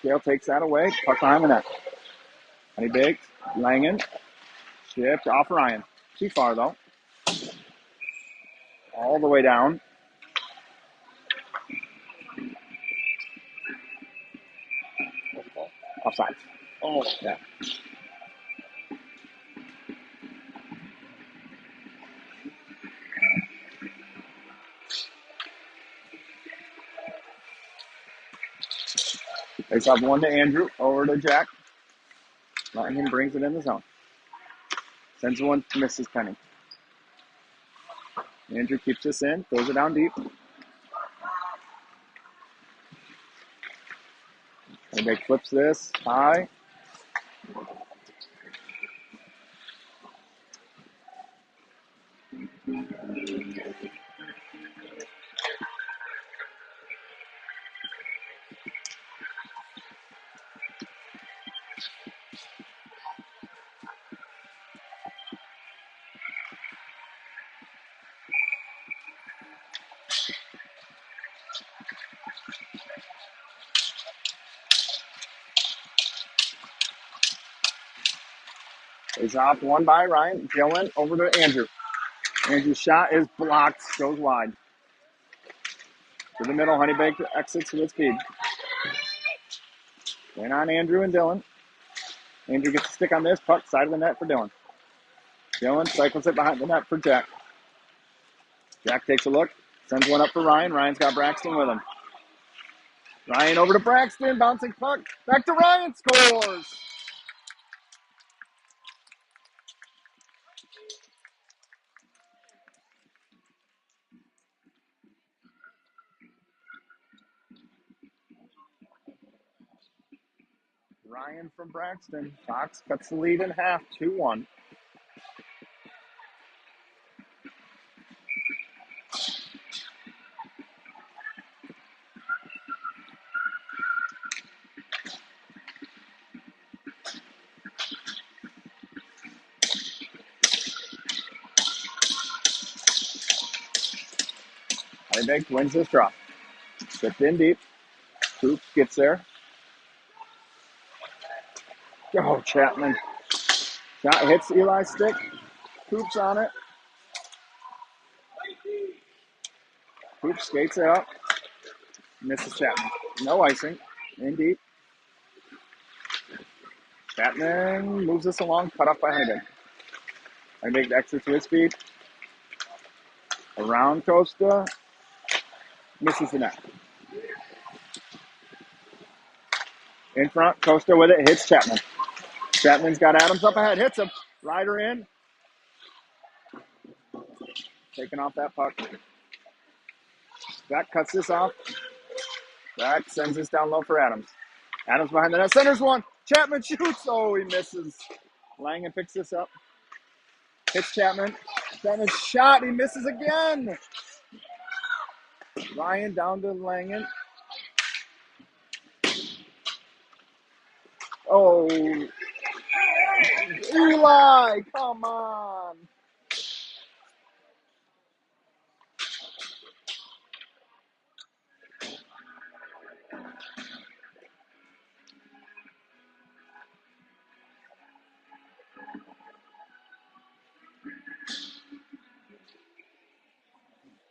Gale takes that away. Puck behind the net. Honeybaked. Langen. Shipped off Ryan. Too far though. All the way down. Offside. Oh, yeah. Takes off one to Andrew. Over to Jack. Langen brings it in the zone. Sends one to Mrs. Penny. Andrew keeps this in, throws it down deep. Honeybaked flips this high. Is off one by Ryan. Dylan over to Andrew. Andrew's shot is blocked, goes wide. To the middle, Honeybaked exits with speed. In on Andrew and Dylan. Andrew gets a stick on this, puck, side of the net for Dylan. Dylan cycles it behind the net for Jack. Jack takes a look, sends one up for Ryan. Ryan's got Braxton with him. Ryan over to Braxton, bouncing puck, back to Ryan, scores! Ryan from Braxton. Fox cuts the lead in half, 2-1. Honeybaked wins this draw. Tipped in deep. Coops gets there. Oh, Chapman. Shot hits Eli's stick. Coops on it. Coops skates it up. Misses Chapman. No icing. In deep. Chapman moves this along. Cut off by Honeybaked. Honeybaked exits with speed. Around Costa. Misses the net. In front. Costa with it. Hits Chapman. Chapman's got Adams up ahead. Hits him. Ryder in. Taking off that puck. Zach cuts this off. Zach sends this down low for Adams. Adams behind the net. Centers one. Chapman shoots. Oh, he misses. Langen picks this up. Hits Chapman. Chapman's shot. He misses again. Ryan down to Langen. Oh, Eli, come on.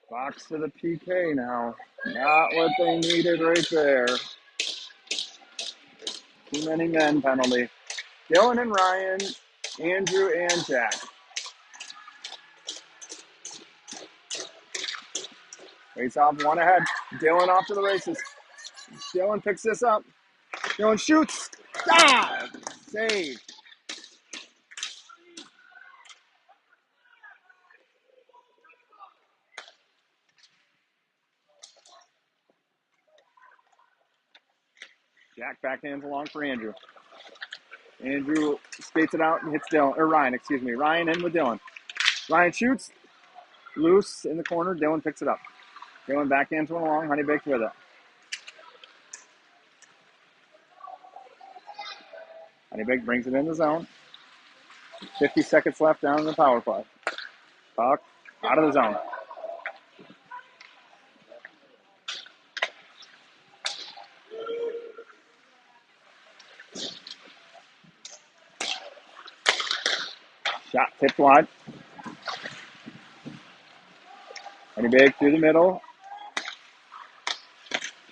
Fox to the PK now. Not what they needed right there. Too many men penalty. Dylan and Ryan, Andrew and Jack. Face off one ahead. Dylan off to the races. Dylan picks this up. Dylan shoots. Ah! Save. Jack backhands along for Andrew. Andrew skates it out and hits Dylan, or Ryan, excuse me. Ryan in with Dylan. Ryan shoots. Loose in the corner. Dylan picks it up. Dylan backhands one along. Honeybaked with it. Honeybaked brings it in the zone. 50 seconds left down in the power play. Puck out of the zone. Shot tipped wide. Honeybaked through the middle.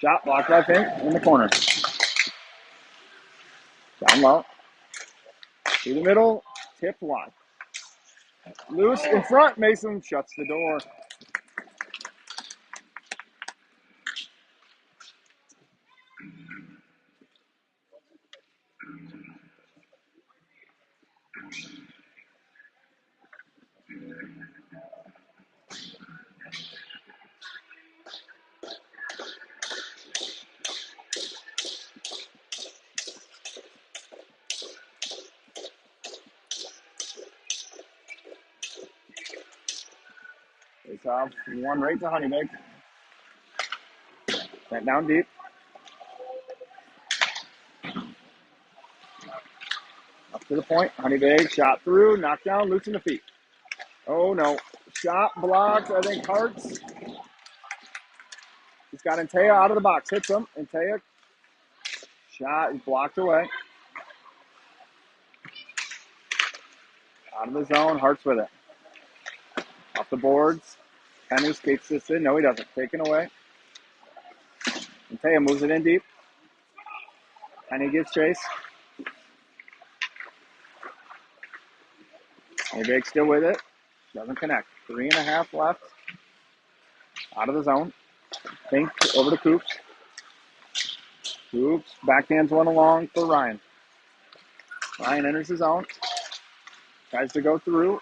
Shot blocked by Fink in the corner. Down low. Through the middle. Tipped wide. Loose in front. Mason shuts the door. It's off one right to Honeybaked. Sent down deep. Up to the point. Honeybaked shot through, knocked down, loosen the feet. Oh no. Shot blocked, I think Hart's. He's got Antea out of the box. Hits him. Antea shot is blocked away. Out of the zone. Hart's with it. Off the boards. Penny skates this in. No, he doesn't. Taken away. Antea moves it in deep. Penny gives chase. Honeybaked still with it. Doesn't connect. 3.5 left. Out of the zone. Fink over to Coops. Coops backhands one along for Ryan. Ryan enters his zone. Tries to go through.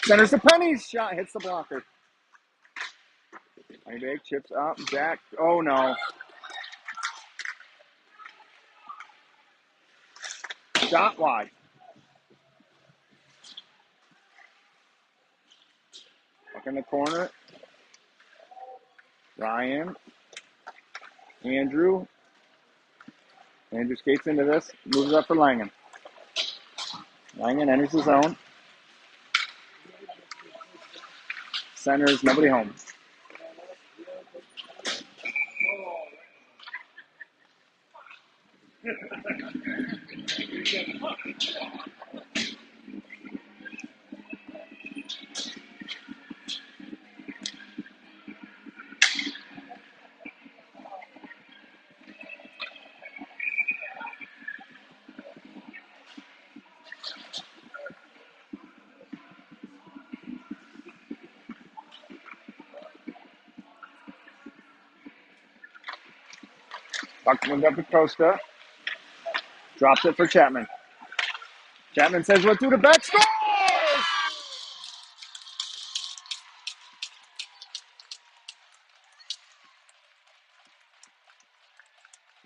Centers the Penny's shot. Hits the blocker. Honeybaked chips up. Jack. Oh no. Shot wide. Up in the corner. Ryan. Andrew. Andrew skates into this. Moves up for Langen. Langen enters the zone. Centers. Nobody home. Buck moved up to Costa. Drops it for Chapman. Chapman says, "Let's do the back." Scores!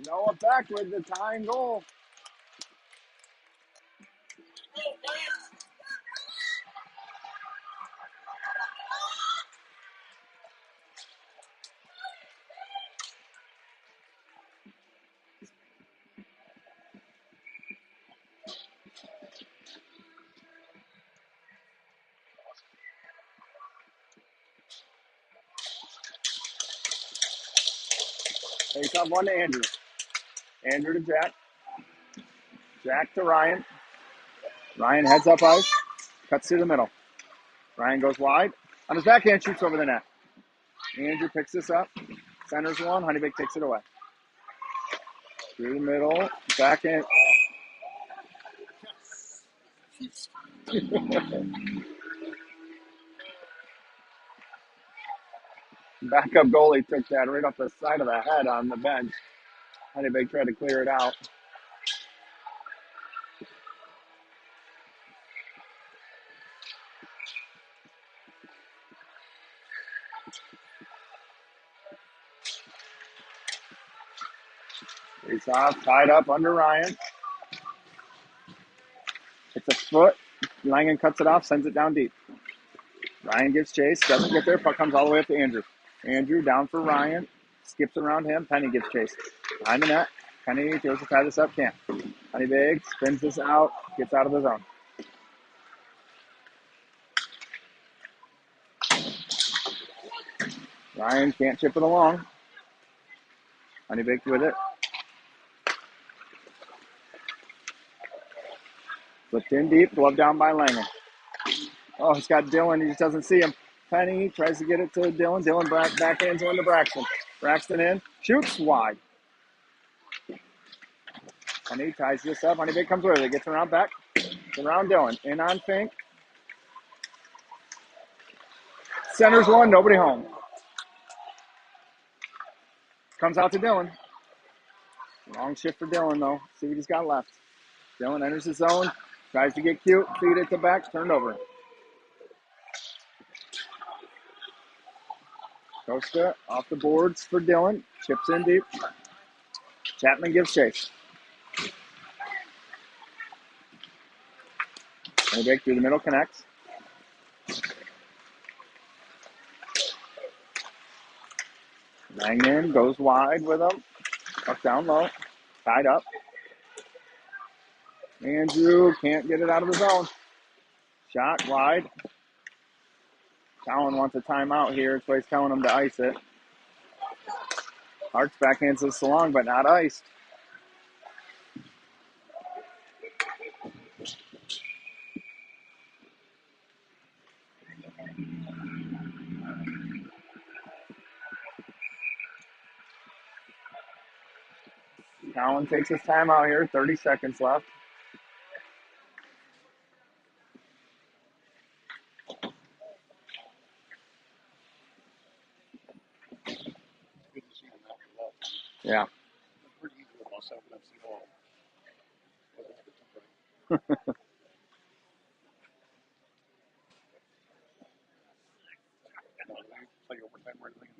Noah Beck with the tying goal. Takes off one to Andrew. Andrew to Jack. Jack to Ryan. Ryan heads up ice. Cuts through the middle. Ryan goes wide. On his backhand, shoots over the net. Andrew picks this up. Centers one. Honeybaked takes it away. Through the middle. Backhand. Backup goalie took that right off the side of the head on the bench. Honeybaked tried to clear it out. Face off, tied up under Ryan. It's a foot. Langen cuts it off, sends it down deep. Ryan gives chase, doesn't get there, puck comes all the way up to Andrew. Andrew down for Ryan, skips around him, Penny gives chase. Behind the net, Penny goes to tie this up, can't. Honeybaked spins this out, gets out of the zone. Ryan can't chip it along. Honeybaked with it. Flipped in deep, glove down by Langen. Oh, he's got Dylan, he just doesn't see him. Penny tries to get it to Dylan. Dylan backhands one to Braxton. Braxton in, shoots wide. Penny ties this up. Honeybaked comes with it. Gets around back. Around Dylan. In on Fink. Centers one. Nobody home. Comes out to Dylan. Long shift for Dylan, though. See what he's got left. Dylan enters the zone. Tries to get cute. Feed it to back. Turned over. Costa off the boards for Dylan. Chips in deep. Chapman gives chase. Honeybaked through the middle. Connects. Langman goes wide with him. Up down low. Tied up. Andrew can't get it out of the zone. Shot wide. Cowan wants a timeout here, so he's telling him to ice it. Hart's backhands this along, but not iced. Cowan takes his timeout here. 30 seconds left. Yeah.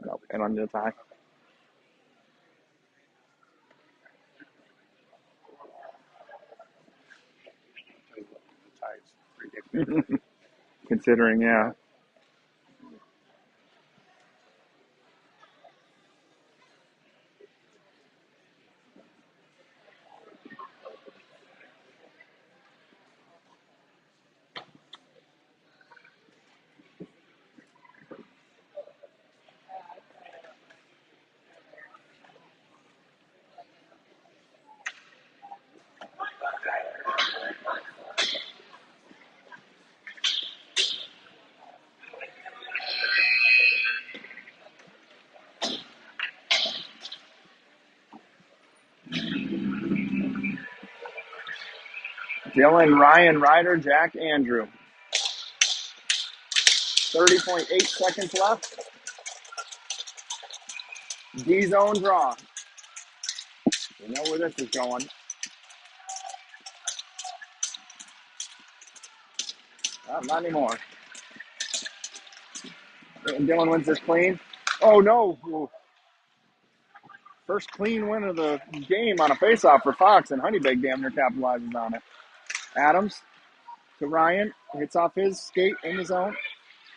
Nope. And under the tie. Considering, yeah. Dylan, Ryan, Ryder, Jack, Andrew. 30.8 seconds left. D-zone draw. You know where this is going. Not anymore. And Dylan wins this clean. Oh, no. First clean win of the game on a faceoff for Fox, and Honeybaked damn near capitalizes on it. Adams to Ryan. Hits off his skate in the zone.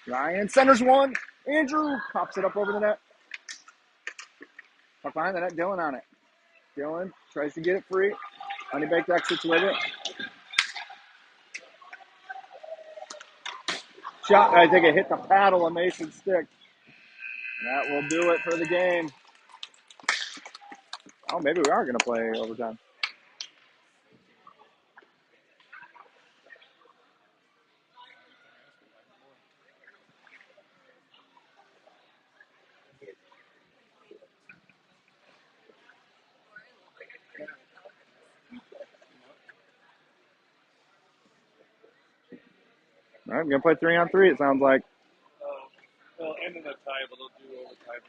Ryan centers one. Andrew pops it up over the net. Puck behind the net. Dylan on it. Dylan tries to get it free. Honeybaked exits with it. Shot, I think it hit the paddle of Mason's stick. And that will do it for the game. Oh, maybe we are going to play overtime. All right, we're going to play 3-on-3, it sounds like. They'll end in a tie, but they'll do overtime.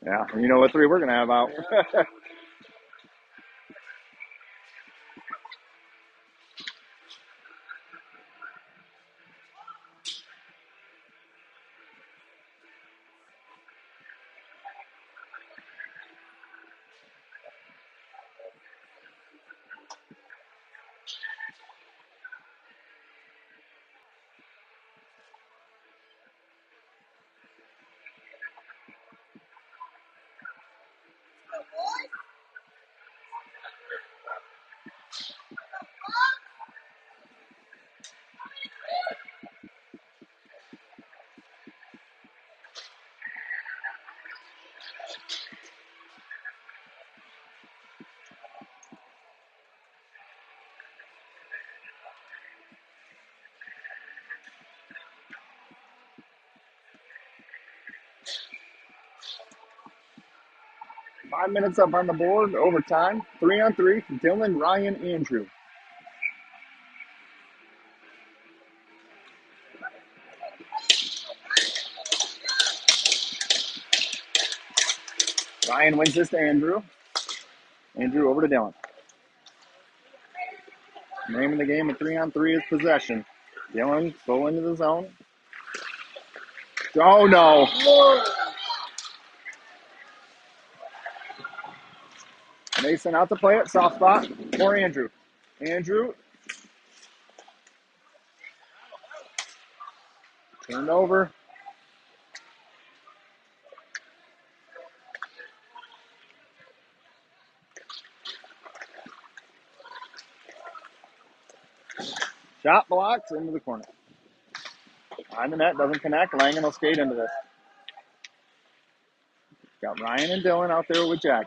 Yeah, and you know what 3 we're going to have out. 5 minutes up on the board, overtime. 3-on-3, Dylan, Ryan, Andrew. Ryan wins this to Andrew. Andrew over to Dylan. Name of the game at 3-on-3 is possession. Dylan full into the zone. Oh, no. Mason out to play it. Soft spot for Andrew. Andrew Turned over. Shot blocked into the corner. Behind the net, doesn't connect. Langen will skate into this. Got Ryan and Dylan out there with Jack.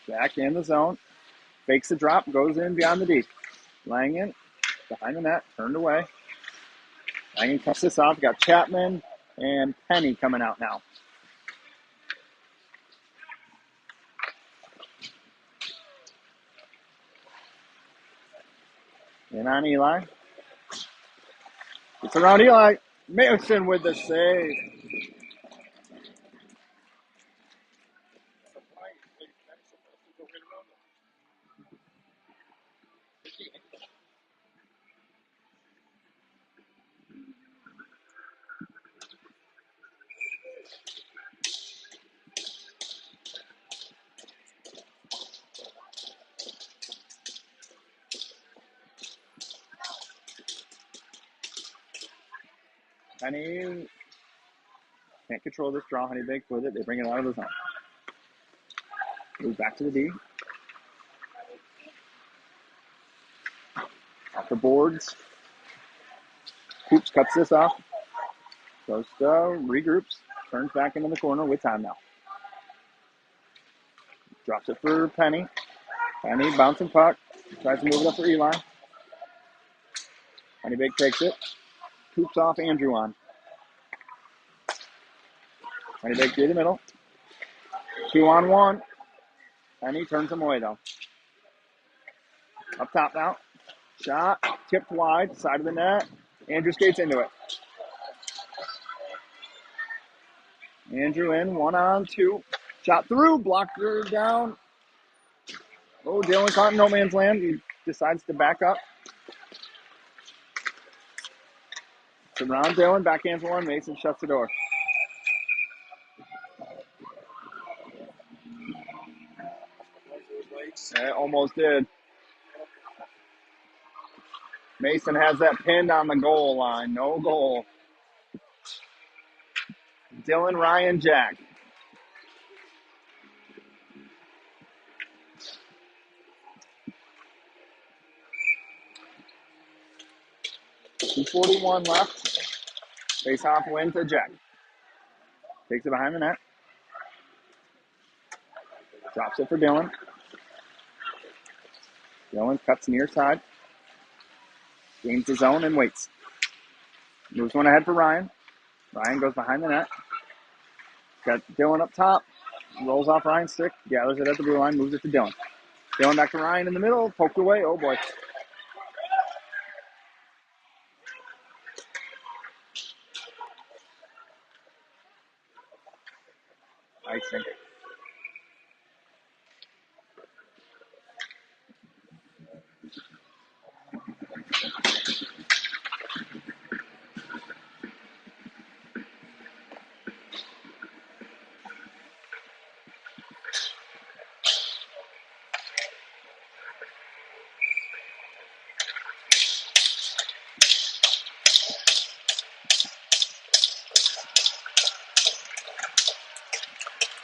Jack in the zone. Fakes the drop, goes in beyond the deep. Langen behind the net, turned away. Langen cuts this off. Got Chapman and Penny coming out now. In on Eli. It's around Eli. Mason with the save. Penny can't control this draw. Honeybaked with it. They bring it out of the zone. Move back to the D. Off the boards. Coops cuts this off. Goes to regroups. Turns back into the corner with time now. Drops it for Penny. Penny bouncing puck. Tries to move it up for Eli. Honeybaked takes it. Coops off Andrew on. Honeybaked through the middle. 2-on-1. Penny turns him away though. Up top now. Shot. Tipped wide. Side of the net. Andrew skates into it. Andrew in. 1-on-2. Shot through. Blocker down. Oh, Dylan caught in no man's land. He decides to back up. It's around Dylan. Backhands one. Mason shuts the door. It almost did. Mason has that pinned on the goal line. No goal. Dylan, Ryan, Jack. .241 left. Face-off win to Jack. Takes it behind the net. Drops it for Dylan. Dylan cuts near side. Gains the zone and waits. Moves one ahead for Ryan. Ryan goes behind the net. Got Dylan up top. Rolls off Ryan's stick. Gathers it at the blue line. Moves it to Dylan. Dylan back to Ryan in the middle. Poked away. Oh, boy. Icing.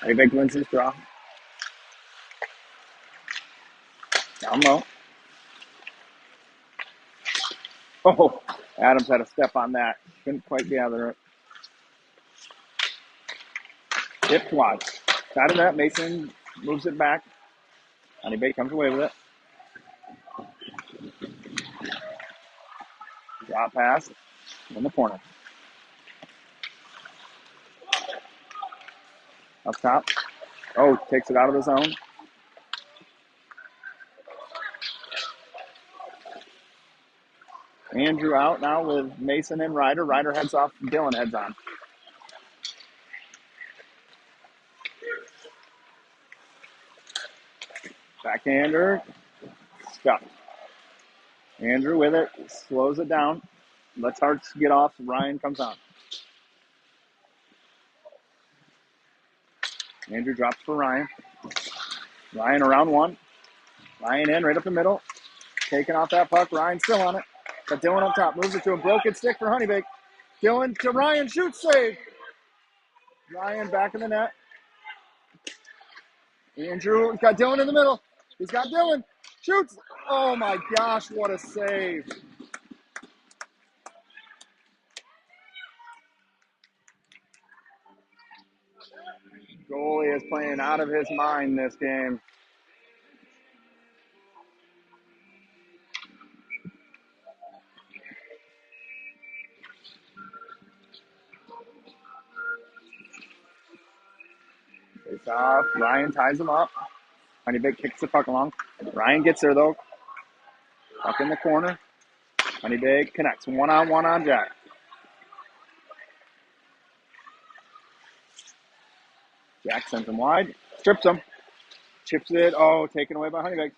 Honeybaked wins his draw. Down low. Oh, Adams had a step on that. Couldn't quite gather it. Tipped wide. Side of that, Mason moves it back. Honeybaked comes away with it. Drop pass in the corner. Up top. Oh, takes it out of the zone. Andrew out now with Mason and Ryder. Ryder heads off. Dylan heads on. Backhander. Stuck. Andrew with it. Slows it down. Lets Harts get off. Ryan comes on. Andrew drops for Ryan. Ryan around one. Ryan in right up the middle. Taking off that puck. Ryan still on it. Got Dylan up top. Moves it to a broken stick for Honeybaked. Dylan to Ryan. Shoots, save. Ryan back in the net. Andrew, he's got Dylan in the middle. He's got Dylan. Shoots. Oh my gosh, what a save. Goalie is playing out of his mind this game. Face off. Ryan ties him up. Honeybaked kicks the puck along. Ryan gets there though. Up in the corner. Honeybaked connects. One-on-one on Jack. Jack sends him wide. Strips him. Chips it. Oh, taken away by Honeybaked.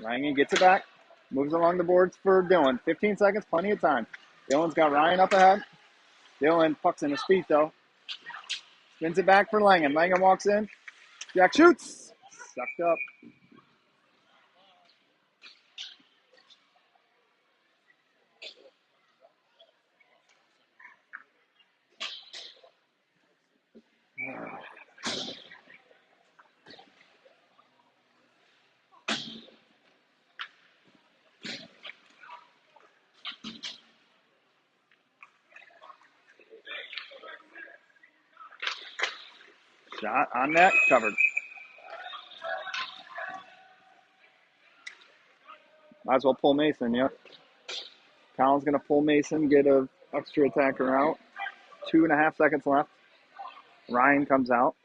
Ryan gets it back. Moves along the boards for Dylan. 15 seconds, plenty of time. Dylan's got Ryan up ahead. Dylan pucks in his feet though. Spins it back for Langen. Langen walks in. Jack shoots. Sucked up. Shot on net. Covered. Might as well pull Mason, yep. Colin's going to pull Mason, get an extra attacker out. 2.5 seconds left. Ryan comes out.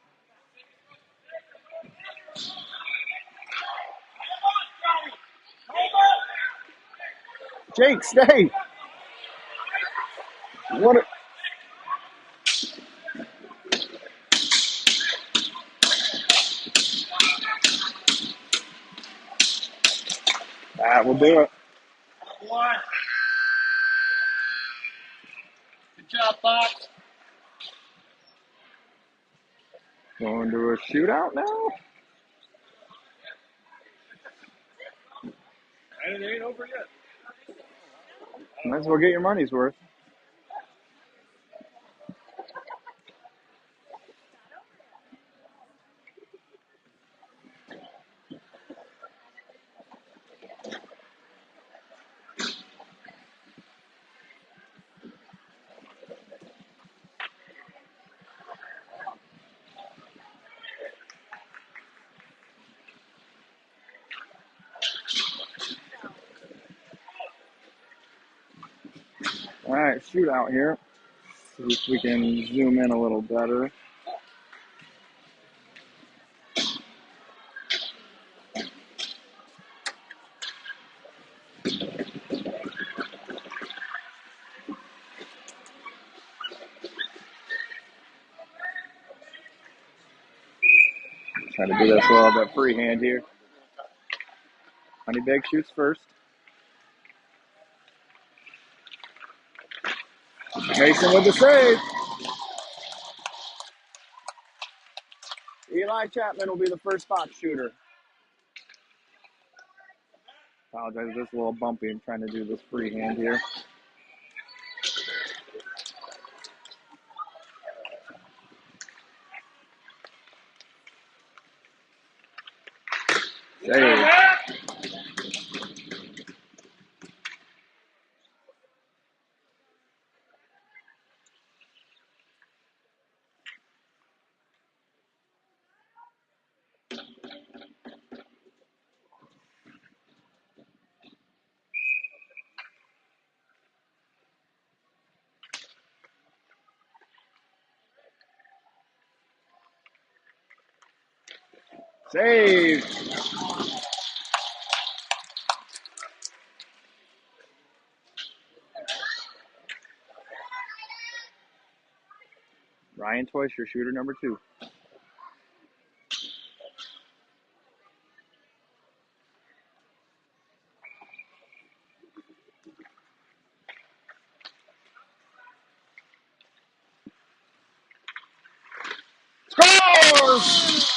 Jake, stay. What? That will do it. One. Good job, Fox. Going to a shootout now. And it ain't over yet. Might as well get your money's worth. All right, shootout here. See if we can zoom in a little better. Try to do this a little bit freehand here. Honeybaked shoots first. Mason with the save. Eli Chapman will be the first spot shooter. Apologize, this is a little bumpy. I'm trying to do this freehand here. Save. Save. Ryan Toyce, your shooter number 2. Scores!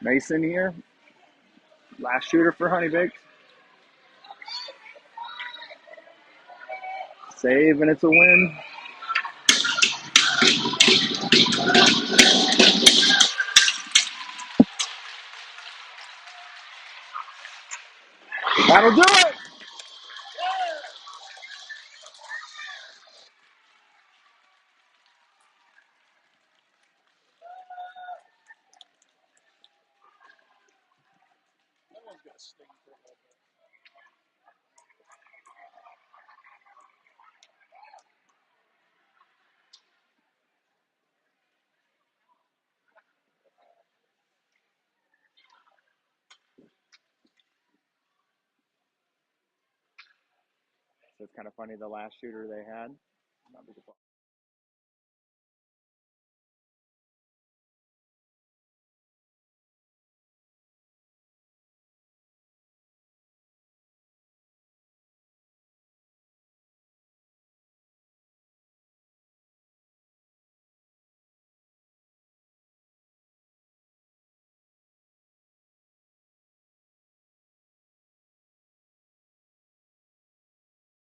Mason here. Last shooter for Honeybaked. Save, and it's a win. That'll do it. That one's gonna sting for a little bit. So it's kind of funny. The last shooter they had.